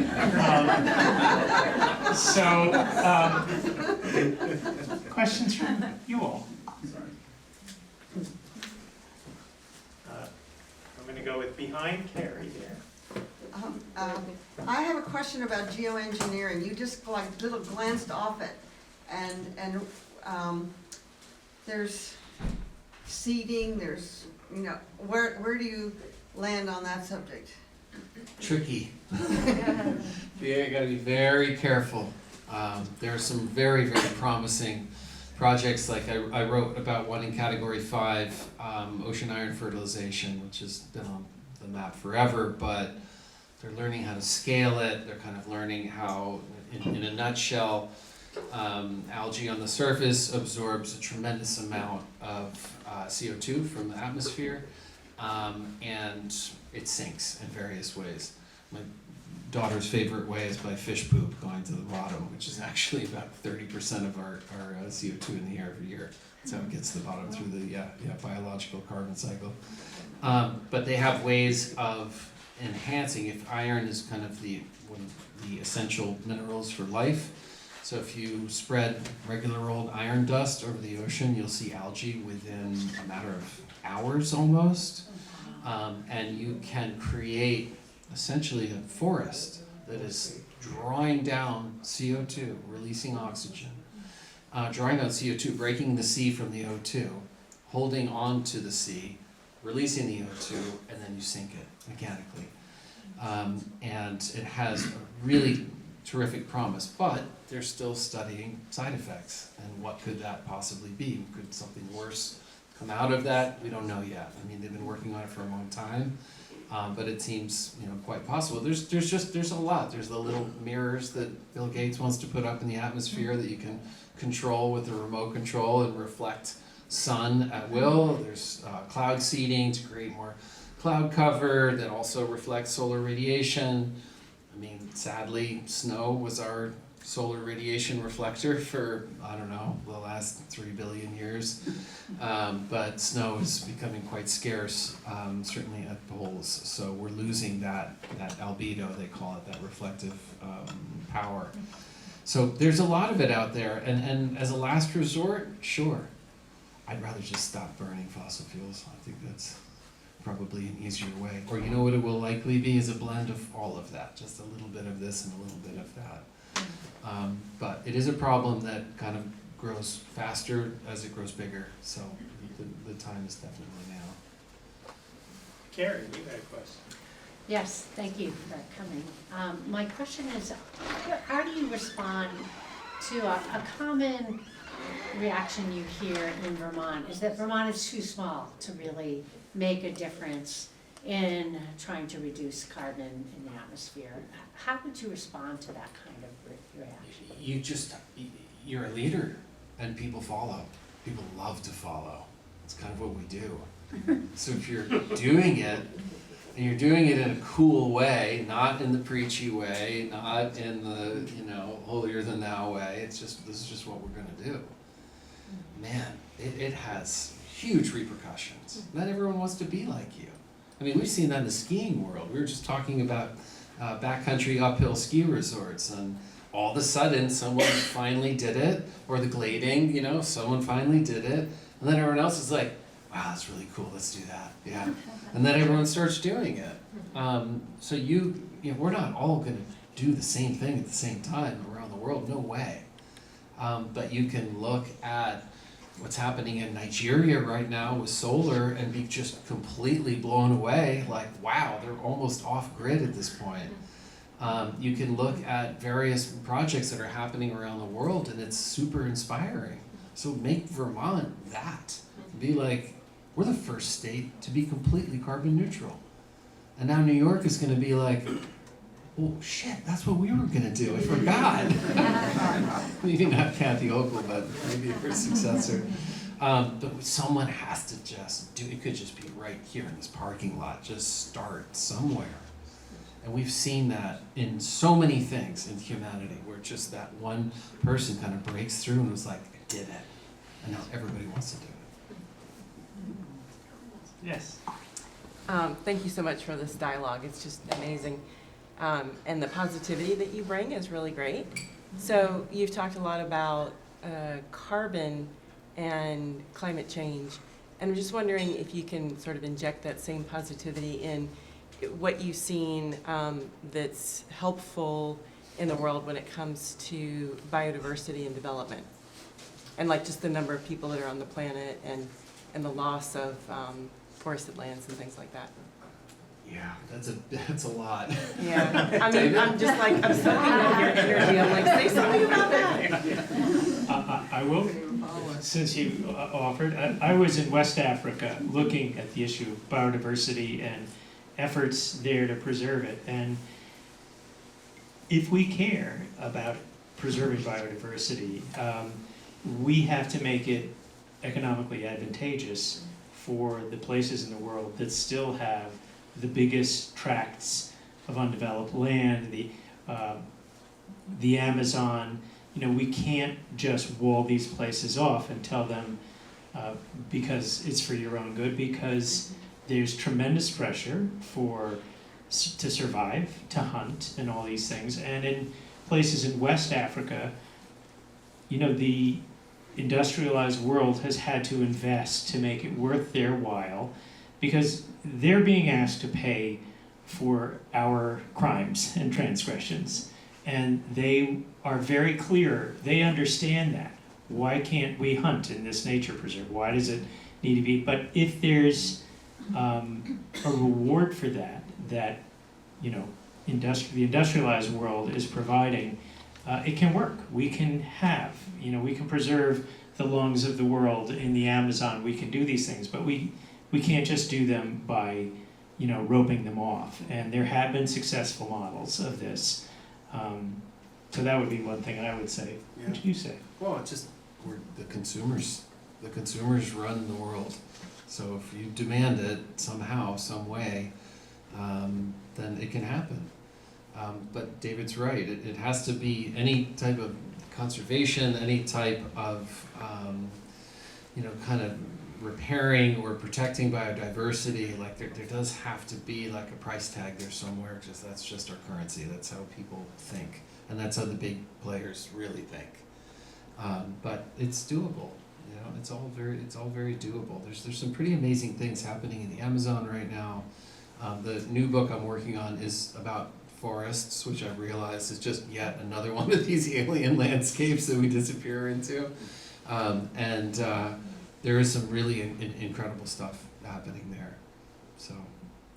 Questions from you all? I'm going to go with behind Carrie there. I have a question about geoengineering. You just little glanced off it, and there's seeding. There's where do you land on that subject? Tricky. You gotta be very careful. There are some very, very promising projects. Like I wrote about one in Category 5, ocean iron fertilization, which has been on the map forever, but they're learning how to scale it. They're kind of learning how, in a nutshell, algae on the surface absorbs a tremendous amount of CO2 from the atmosphere, and it sinks in various ways. My daughter's favorite way is by fish poop going to the bottom, which is actually about 30% of our CO2 in the air every year. That's how it gets to the bottom through the biological carbon cycle. But they have ways of enhancing. If iron is kind of one of the essential minerals for life, so if you spread regular old iron dust over the ocean, you'll see algae within a matter of hours almost, and you can create essentially a forest that is drawing down CO2, releasing oxygen, drawing down CO2, breaking the C from the O2, holding on to the C, releasing the O2, and then you sink it mechanically. And it has a really terrific promise, but they're still studying side effects and what could that possibly be? Could something worse come out of that? We don't know yet. I mean, they've been working on it for a long time, but it seems, you know, quite possible. There's a lot. There's the little mirrors that Bill Gates wants to put up in the atmosphere that you can control with a remote control and reflect sun at will. There's cloud seeding to create more cloud cover that also reflects solar radiation. I mean, sadly, snow was our solar radiation reflector for, I don't know, the last 3 billion years. But snow is becoming quite scarce, certainly at poles. So we're losing that albedo, they call it, that reflective power. So there's a lot of it out there. And as a last resort, sure, I'd rather just stop burning fossil fuels. I think that's probably an easier way. Or you know what it will likely be is a blend of all of that, just a little bit of this and a little bit of that. But it is a problem that kind of grows faster as it grows bigger, so the time is definitely now. Carrie, you had a question. Yes, thank you for coming. My question is, how do you respond to a common reaction you hear in Vermont is that Vermont is too small to really make a difference in trying to reduce carbon in the atmosphere. How would you respond to that kind of reaction? You're a leader and people follow. People love to follow. It's kind of what we do. So if you're doing it, and you're doing it in a cool way, not in the preachy way, not in the, you know, holier than thou way, this is just what we're gonna do. Man, it has huge repercussions. Not everyone wants to be like you. I mean, we've seen that in the skiing world. We were just talking about backcountry uphill ski resorts, and all of a sudden someone finally did it, or the glading, you know, someone finally did it, and then everyone else is like, wow, that's really cool, let's do that, yeah. And then everyone starts doing it. So you know, we're not all gonna do the same thing at the same time around the world, no way. But you can look at what's happening in Nigeria right now with solar and be just completely blown away, like, wow, they're almost off grid at this point. You can look at various projects that are happening around the world and it's super inspiring. So make Vermont that. Be like, we're the first state to be completely carbon neutral. And now New York is gonna be like, well, shit, that's what we were gonna do, I forgot. Maybe not Kathy Hochul, but maybe her successor. But someone has to just do, it could just be right here in this parking lot, just start somewhere. And we've seen that in so many things in humanity, where just that one person kind of breaks through and was like, I did it. And now everybody wants to do it. Yes. Thank you so much for this dialogue. It's just amazing. And the positivity that you bring is really great. So you've talked a lot about carbon and climate change. And I'm just wondering if you can sort of inject that same positivity in what you've seen that's helpful in the world when it comes to biodiversity and development. And like just the number of people that are on the planet and the loss of forested lands and things like that. Yeah, that's a lot. Yeah, I mean, I'm just like, I'm soaking up your energy. I'm like, say something about that. I will, since you offered, I was in West Africa looking at the issue of biodiversity and efforts there to preserve it. And if we care about preserving biodiversity, we have to make it economically advantageous for the places in the world that still have the biggest tracts of undeveloped land, the Amazon. You know, we can't just wall these places off and tell them because it's for your own good, because there's tremendous pressure to survive, to hunt, and all these things. And in places in West Africa, you know, the industrialized world has had to invest to make it worth their while, because they're being asked to pay for our crimes and transgressions. And they are very clear, they understand that. Why can't we hunt in this nature preserve? Why does it need to be? But if there's a reward for that, you know, the industrialized world is providing, it can work. We can have, you know, we can preserve the lungs of the world in the Amazon. We can do these things, but we can't just do them by, you know, roping them off. And there have been successful models of this. So that would be one thing I would say. What do you say? Well, it's just, we're the consumers. The consumers run the world. So if you demand it somehow, some way, then it can happen. But David's right. It has to be any type of conservation, any type of, you know, kind of repairing or protecting biodiversity. Like there does have to be like a price tag there somewhere, because that's just our currency. That's how people think, and that's how the big players really think. But it's doable. You know, it's all very doable. There's some pretty amazing things happening in the Amazon right now. The new book I'm working on is about forests, which I realize is just yet another one of these alien landscapes that we disappear into. There is some really incredible stuff happening there. So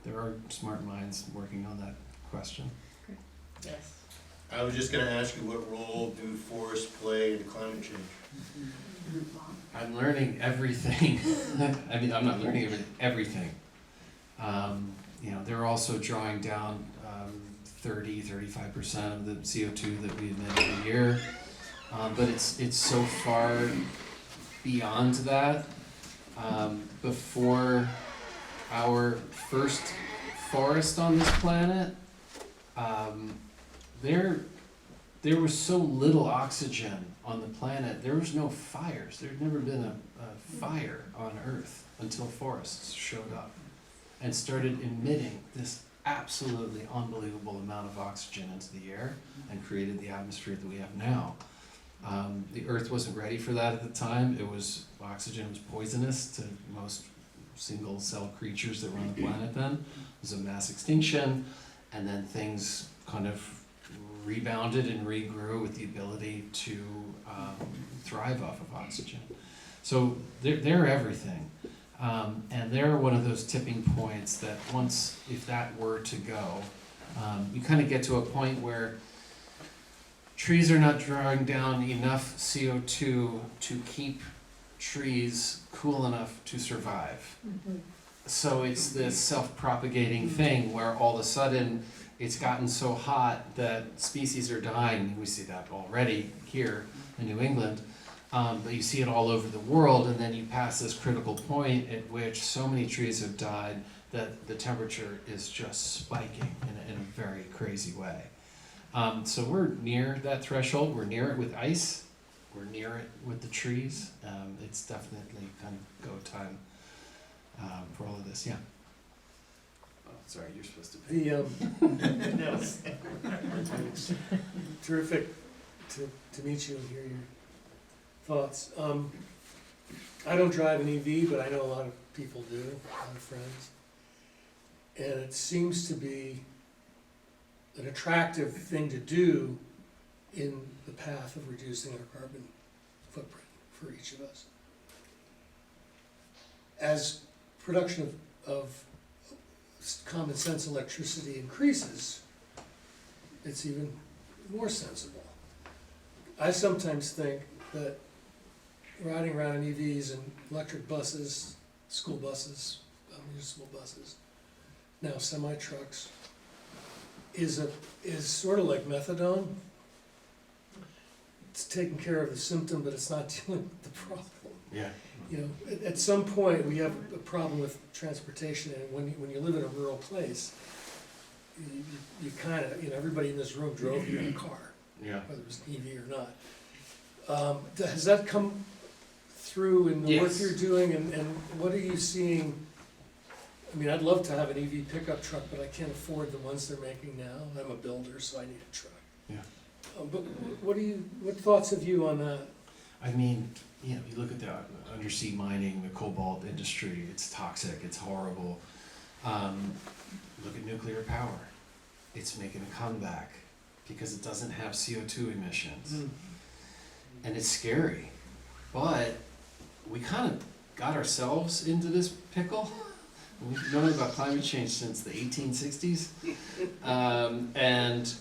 there are smart minds working on that question. Yes. I was just gonna ask you, what role do forests play in climate change? I'm learning everything. I mean, I'm not learning everything. You know, they're also drawing down 35% of the CO2 that we emit every year. But it's so far beyond that. Before our first forest on this planet, there was so little oxygen on the planet. There was no fires. There'd never been a fire on Earth until forests showed up and started emitting this absolutely unbelievable amount of oxygen into the air and created the atmosphere that we have now. The Earth wasn't ready for that at the time. Oxygen was poisonous to most single cell creatures that were on the planet then. It was a mass extinction, and then things kind of rebounded and regrew with the ability to thrive off of oxygen. So they're everything. And they're one of those tipping points that once, if that were to go, you kind of get to a point where trees are not drawing down enough CO2 to keep trees cool enough to survive. Mm-hmm. So it's this self-propagating thing where all of a sudden it's gotten so hot that species are dying. We see that already here in New England. But you see it all over the world, and then you pass this critical point at which so many trees have died that the temperature is just spiking in a very crazy way. So we're near that threshold. We're near it with ice. We're near it with the trees. It's definitely kind of go time for all of this. Yeah. Oh, sorry, you're supposed to be. No. It's terrific to meet you and hear your thoughts. I don't drive an EV, but I know a lot of people do, a lot of friends. And it seems to be an attractive thing to do in the path of reducing our carbon footprint for each of us. As production of common sense electricity increases, it's even more sensible. I sometimes think that riding around in EVs and electric buses, school buses, municipal buses, now semi-trucks, is sort of like methadone. It's taking care of the symptom, but it's not dealing with the problem. Yeah. You know, at some point, we have a problem with transportation, and when you live in a rural place, you kind of, you know, everybody in this room drove here in a car, Yeah. whether it was an EV or not. Has that come through in the work Yes. you're doing, and what are you seeing? I mean, I'd love to have an EV pickup truck, but I can't afford the ones they're making now. I'm a builder, so I need a truck. Yeah. But what thoughts have you on that? I mean, you know, you look at the undersea mining, the cobalt industry, it's toxic, it's horrible. Look at nuclear power. It's making a comeback because it doesn't have CO2 emissions. And it's scary. But we kind of got ourselves into this pickle. We've known about climate change since the 1860s. And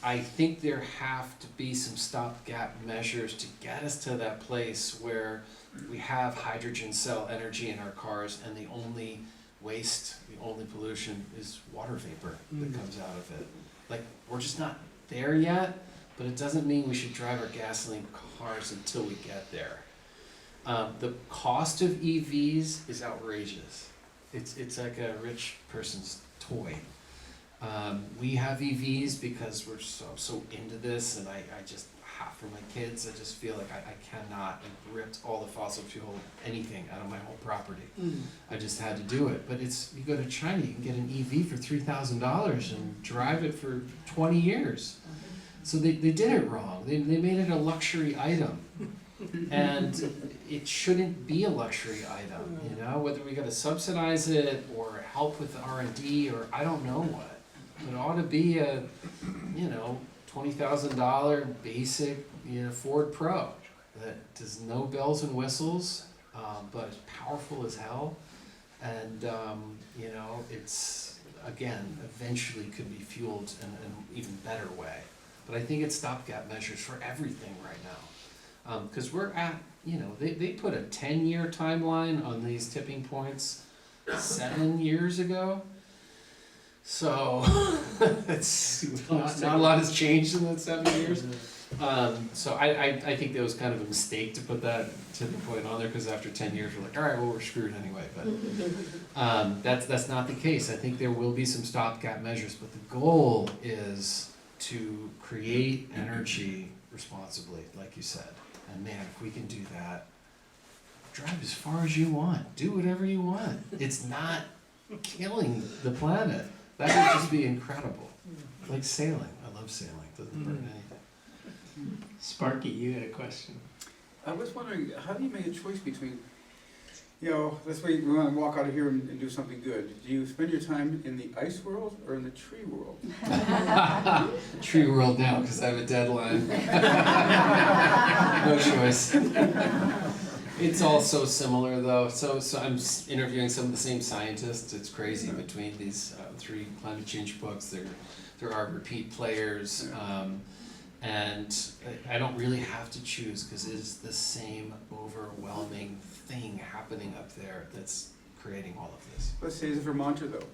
I think there have to be some stopgap measures to get us to that place where we have hydrogen cell energy in our cars and the only waste, the only pollution is water vapor that comes out of it. Like, we're just not there yet, but it doesn't mean we should drive our gasoline cars until we get there. The cost of EVs is outrageous. It's like a rich person's toy. We have EVs because we're so into this, and I just have for my kids. I just feel like I cannot. I've ripped all the fossil fuel anything out of my whole property. I just had to do it. But it's, you go to China, you can get an EV for $3,000 and drive it for 20 years. So they did it wrong. They made it a luxury item. And it shouldn't be a luxury item, you know, whether we gotta subsidize it or help with R&D or I don't know what. It ought to be a, you know, $20,000 basic, you know, Ford Pro that does no bells and whistles, but is powerful as hell. And, you know, it's, again, eventually could be fueled in an even better way. But I think it's stopgap measures for everything right now. Because we're at, you know, they put a 10-year timeline on these tipping points 7 years ago. So it's not a lot has changed in that 7 years. So I think that was kind of a mistake to put that tipping point on there, because after 10 years we're like, all right, well, we're screwed anyway. But that's not the case. I think there will be some stopgap measures, but the goal is to create energy responsibly, like you said. And man, if we can do that, drive as far as you want, do whatever you want. It's not killing the planet. That would just be incredible. Like sailing. I love sailing. Doesn't burn anything. Sparky, you had a question. I was wondering, how do you make a choice between, you know, let's wait, we want to walk out of here and do something good. Do you spend your time in the ice world or in the tree world? Tree world now, because I have a deadline. No choice. It's all so similar though. So I'm interviewing some of the same scientists. It's crazy between these 3 climate change books. There are repeat players. And I don't really have to choose because it is the same overwhelming thing happening up there that's creating all of this. Let's say as a Vermonter though,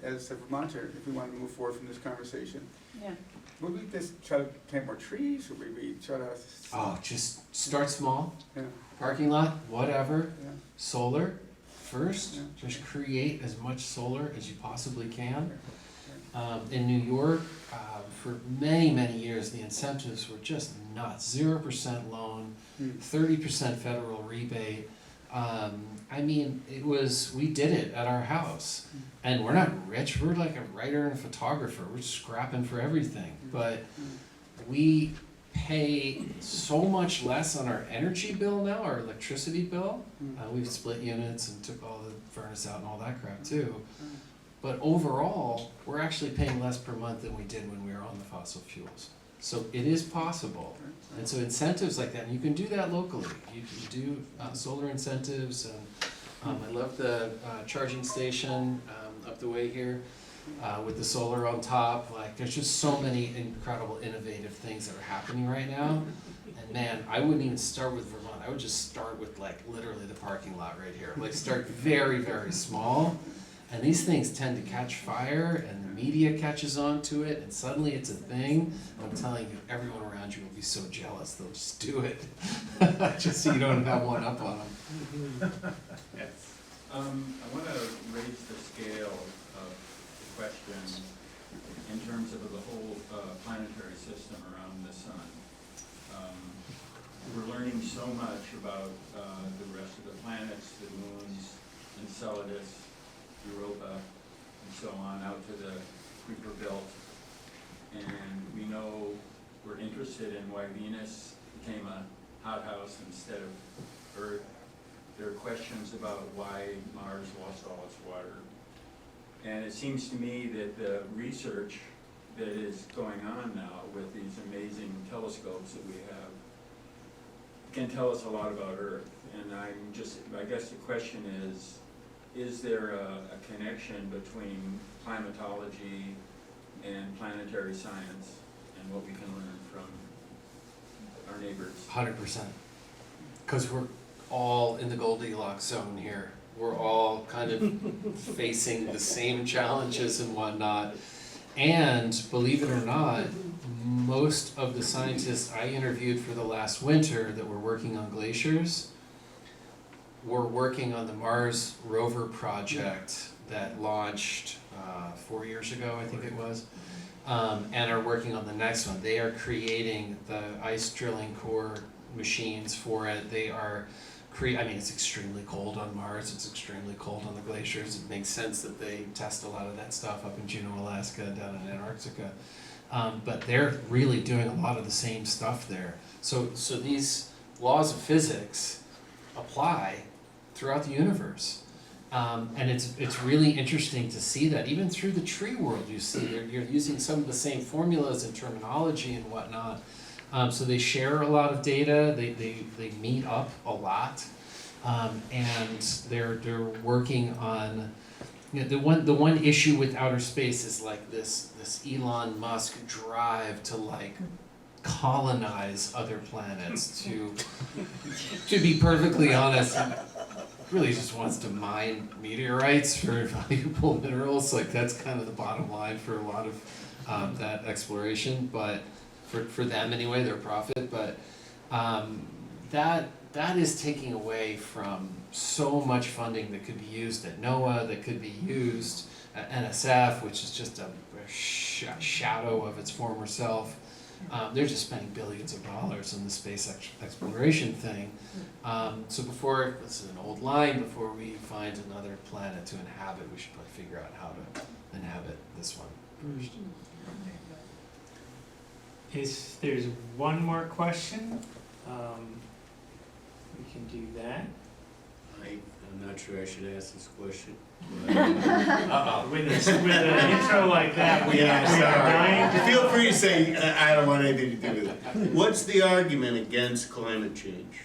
as a Vermonter, if we want to move forward from this conversation, would we just try to plant more trees, or would we try to? Oh, just start small. Yeah. Parking lot, whatever. Yeah. Solar first. Yeah. Just create as much solar as you possibly can. In New York, for many years, the incentives were just nuts. 0% loan, 30% federal rebate. I mean, we did it at our house. And we're not rich, we're like a writer and a photographer. We're scrapping for everything. But we pay so much less on our energy bill now, our electricity bill. We've split units and took all the furnace out and all that crap too. But overall, we're actually paying less per month than we did when we were on the fossil fuels. So it is possible. And so incentives like that, and you can do that locally. You can do solar incentives, and I love the charging station up the way here with the solar on top. Like, there's just so many incredible, innovative things that are happening right now. And man, I wouldn't even start with Vermont. I would just start with like literally the parking lot right here. Like, start very small. And these things tend to catch fire, and the media catches on to it, and suddenly it's a thing. And I'm telling you, everyone around you will be so jealous, they'll just do it. Just so you don't have one up on them. Yes. I want to raise the scale of the question in terms of the whole planetary system around the sun. We're learning so much about the rest of the planets, the moons, Enceladus, Europa, and so on, out to the Kuiper Belt. And we know we're interested in why Venus became a hothouse instead of Earth. There are questions about why Mars lost all its water. And it seems to me that the research that is going on now with these amazing telescopes that we have can tell us a lot about Earth. And I guess the question is there a connection between climatology and planetary science and what we can learn from our neighbors? 100%. Because we're all in the Goldilocks zone here. We're all kind of facing the same challenges and whatnot. And believe it or not, most of the scientists I interviewed for the last winter that were working on glaciers were working on the Mars rover project that launched 4 years ago, I think it was, and are working on the next one. They are creating the ice drilling core machines for it. They are I mean, it's extremely cold on Mars, it's extremely cold on the glaciers. It makes sense that they test a lot of that stuff up in Juneau, Alaska, down in Antarctica. But they're really doing a lot of the same stuff there. So these laws of physics apply throughout the universe. And it's really interesting to see that. Even through the tree world, you see you're using some of the same formulas and terminology and whatnot. So they share a lot of data, they meet up a lot, and they're working on, you know, the one issue with outer space is like this Elon Musk drive to like colonize other planets. To be perfectly honest, he really just wants to mine meteorites for valuable minerals. Like that's kind of the bottom line for a lot of that exploration, but. For them anyway, their profit, but that is taking away from so much funding that could be used at NOAA, that could be used at NSF, which is just a shadow of its former self. They're just spending billions of dollars on the space exploration thing. So before, this is an old line, before we find another planet to inhabit, we should probably figure out how to inhabit this one first. There's one more question. We can do that. I'm not sure I should ask this question. With an intro like that, we are dying to Feel free to say, I don't want anything to do with it. What's the argument against climate change?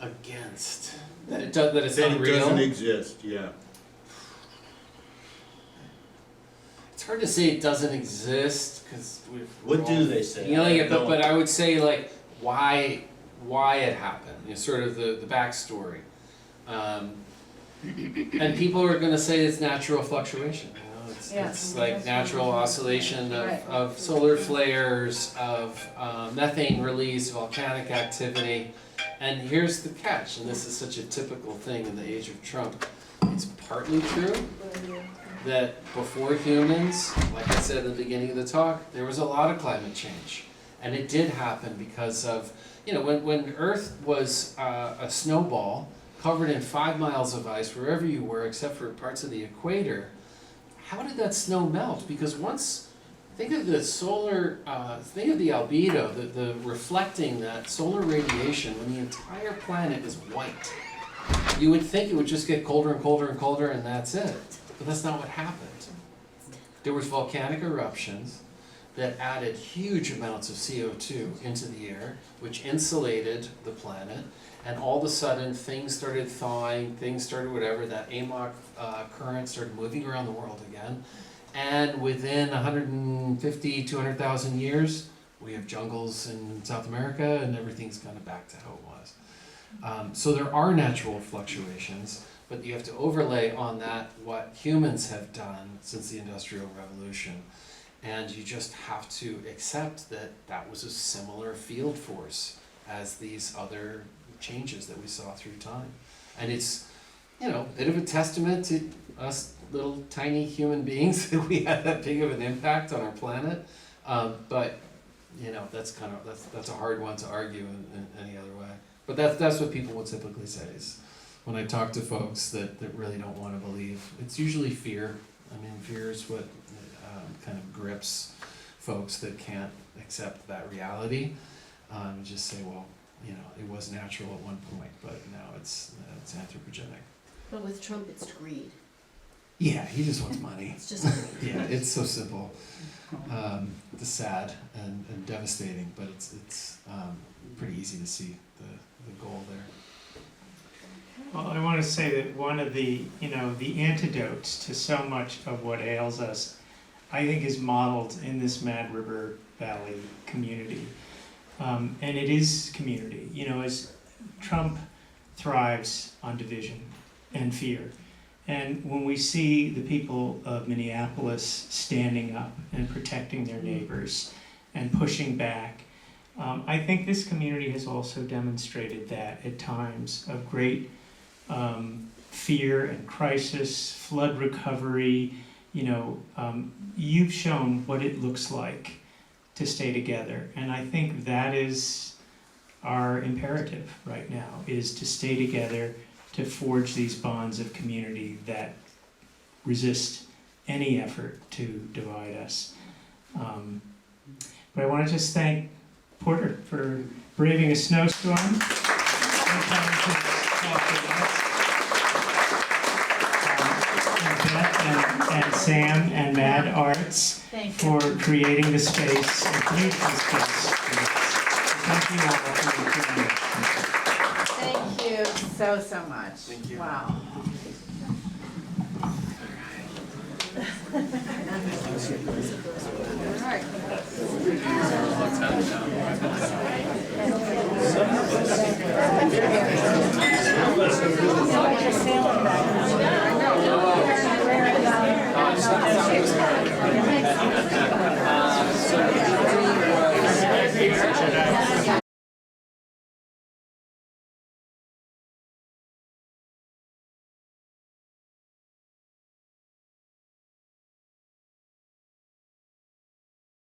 Against that it's unreal. It doesn't exist, yeah. It's hard to say it doesn't exist because What do they say? But I would say like why it happened. You know, sort of the backstory. And people are going to say it's natural fluctuation. You know, it's like natural oscillation of solar flares, of methane release, volcanic activity. And here's the catch, and this is such a typical thing in the age of Trump. It's partly true that before humans, like I said at the beginning of the talk, there was a lot of climate change. And it did happen because of, you know, when Earth was a snowball covered in 5 miles of ice wherever you were except for parts of the equator, how did that snow melt? Because once, think of the solar, think of the albedo, the reflecting that solar radiation when the entire planet is white. You would think it would just get colder and colder and colder and that's it. But that's not what happened. There was volcanic eruptions that added huge amounts of CO2 into the air, which insulated the planet, and all of a sudden things started thawing, things started whatever, that AMOC current started moving around the world again, and within 150, 200,000 years, we have jungles in South America and everything's kind of back to how it was. So there are natural fluctuations, but you have to overlay on that what humans have done since the Industrial Revolution. And you just have to accept that that was a similar field force as these other changes that we saw through time. And it's, you know, a bit of a testament to us little tiny human beings that we had that big of an impact on our planet. But, you know, that's a hard one to argue in any other way. But that's what people would typically say is when I talk to folks that really don't want to believe. It's usually fear. I mean, fear is what kind of grips folks that can't accept that reality. Just say, well, you know, it was natural at one point, but now it's anthropogenic. But with Trump, it's greed. Yeah, he just wants money. It's just, Yeah, it's so simple. It's sad and devastating, but it's pretty easy to see the goal there. Well, I want to say that one of the, the antidotes to so much of what ails us, I think, is modeled in this Mad River Valley community. And it is community. As Trump thrives on division and fear. And when we see the people of Minneapolis standing up and protecting their neighbors and pushing back, I think this community has also demonstrated that at times of great fear and crisis, flood recovery. You've shown what it looks like to stay together. And I think that is our imperative right now, is to stay together, to forge these bonds of community that resist any effort to divide us. But I want to just thank Porter for braving a snowstorm. And Sam and Mad Arts thank you. for creating the space, a beautiful space. Thank you all for your Thank you so much. Thank you. Wow. All right.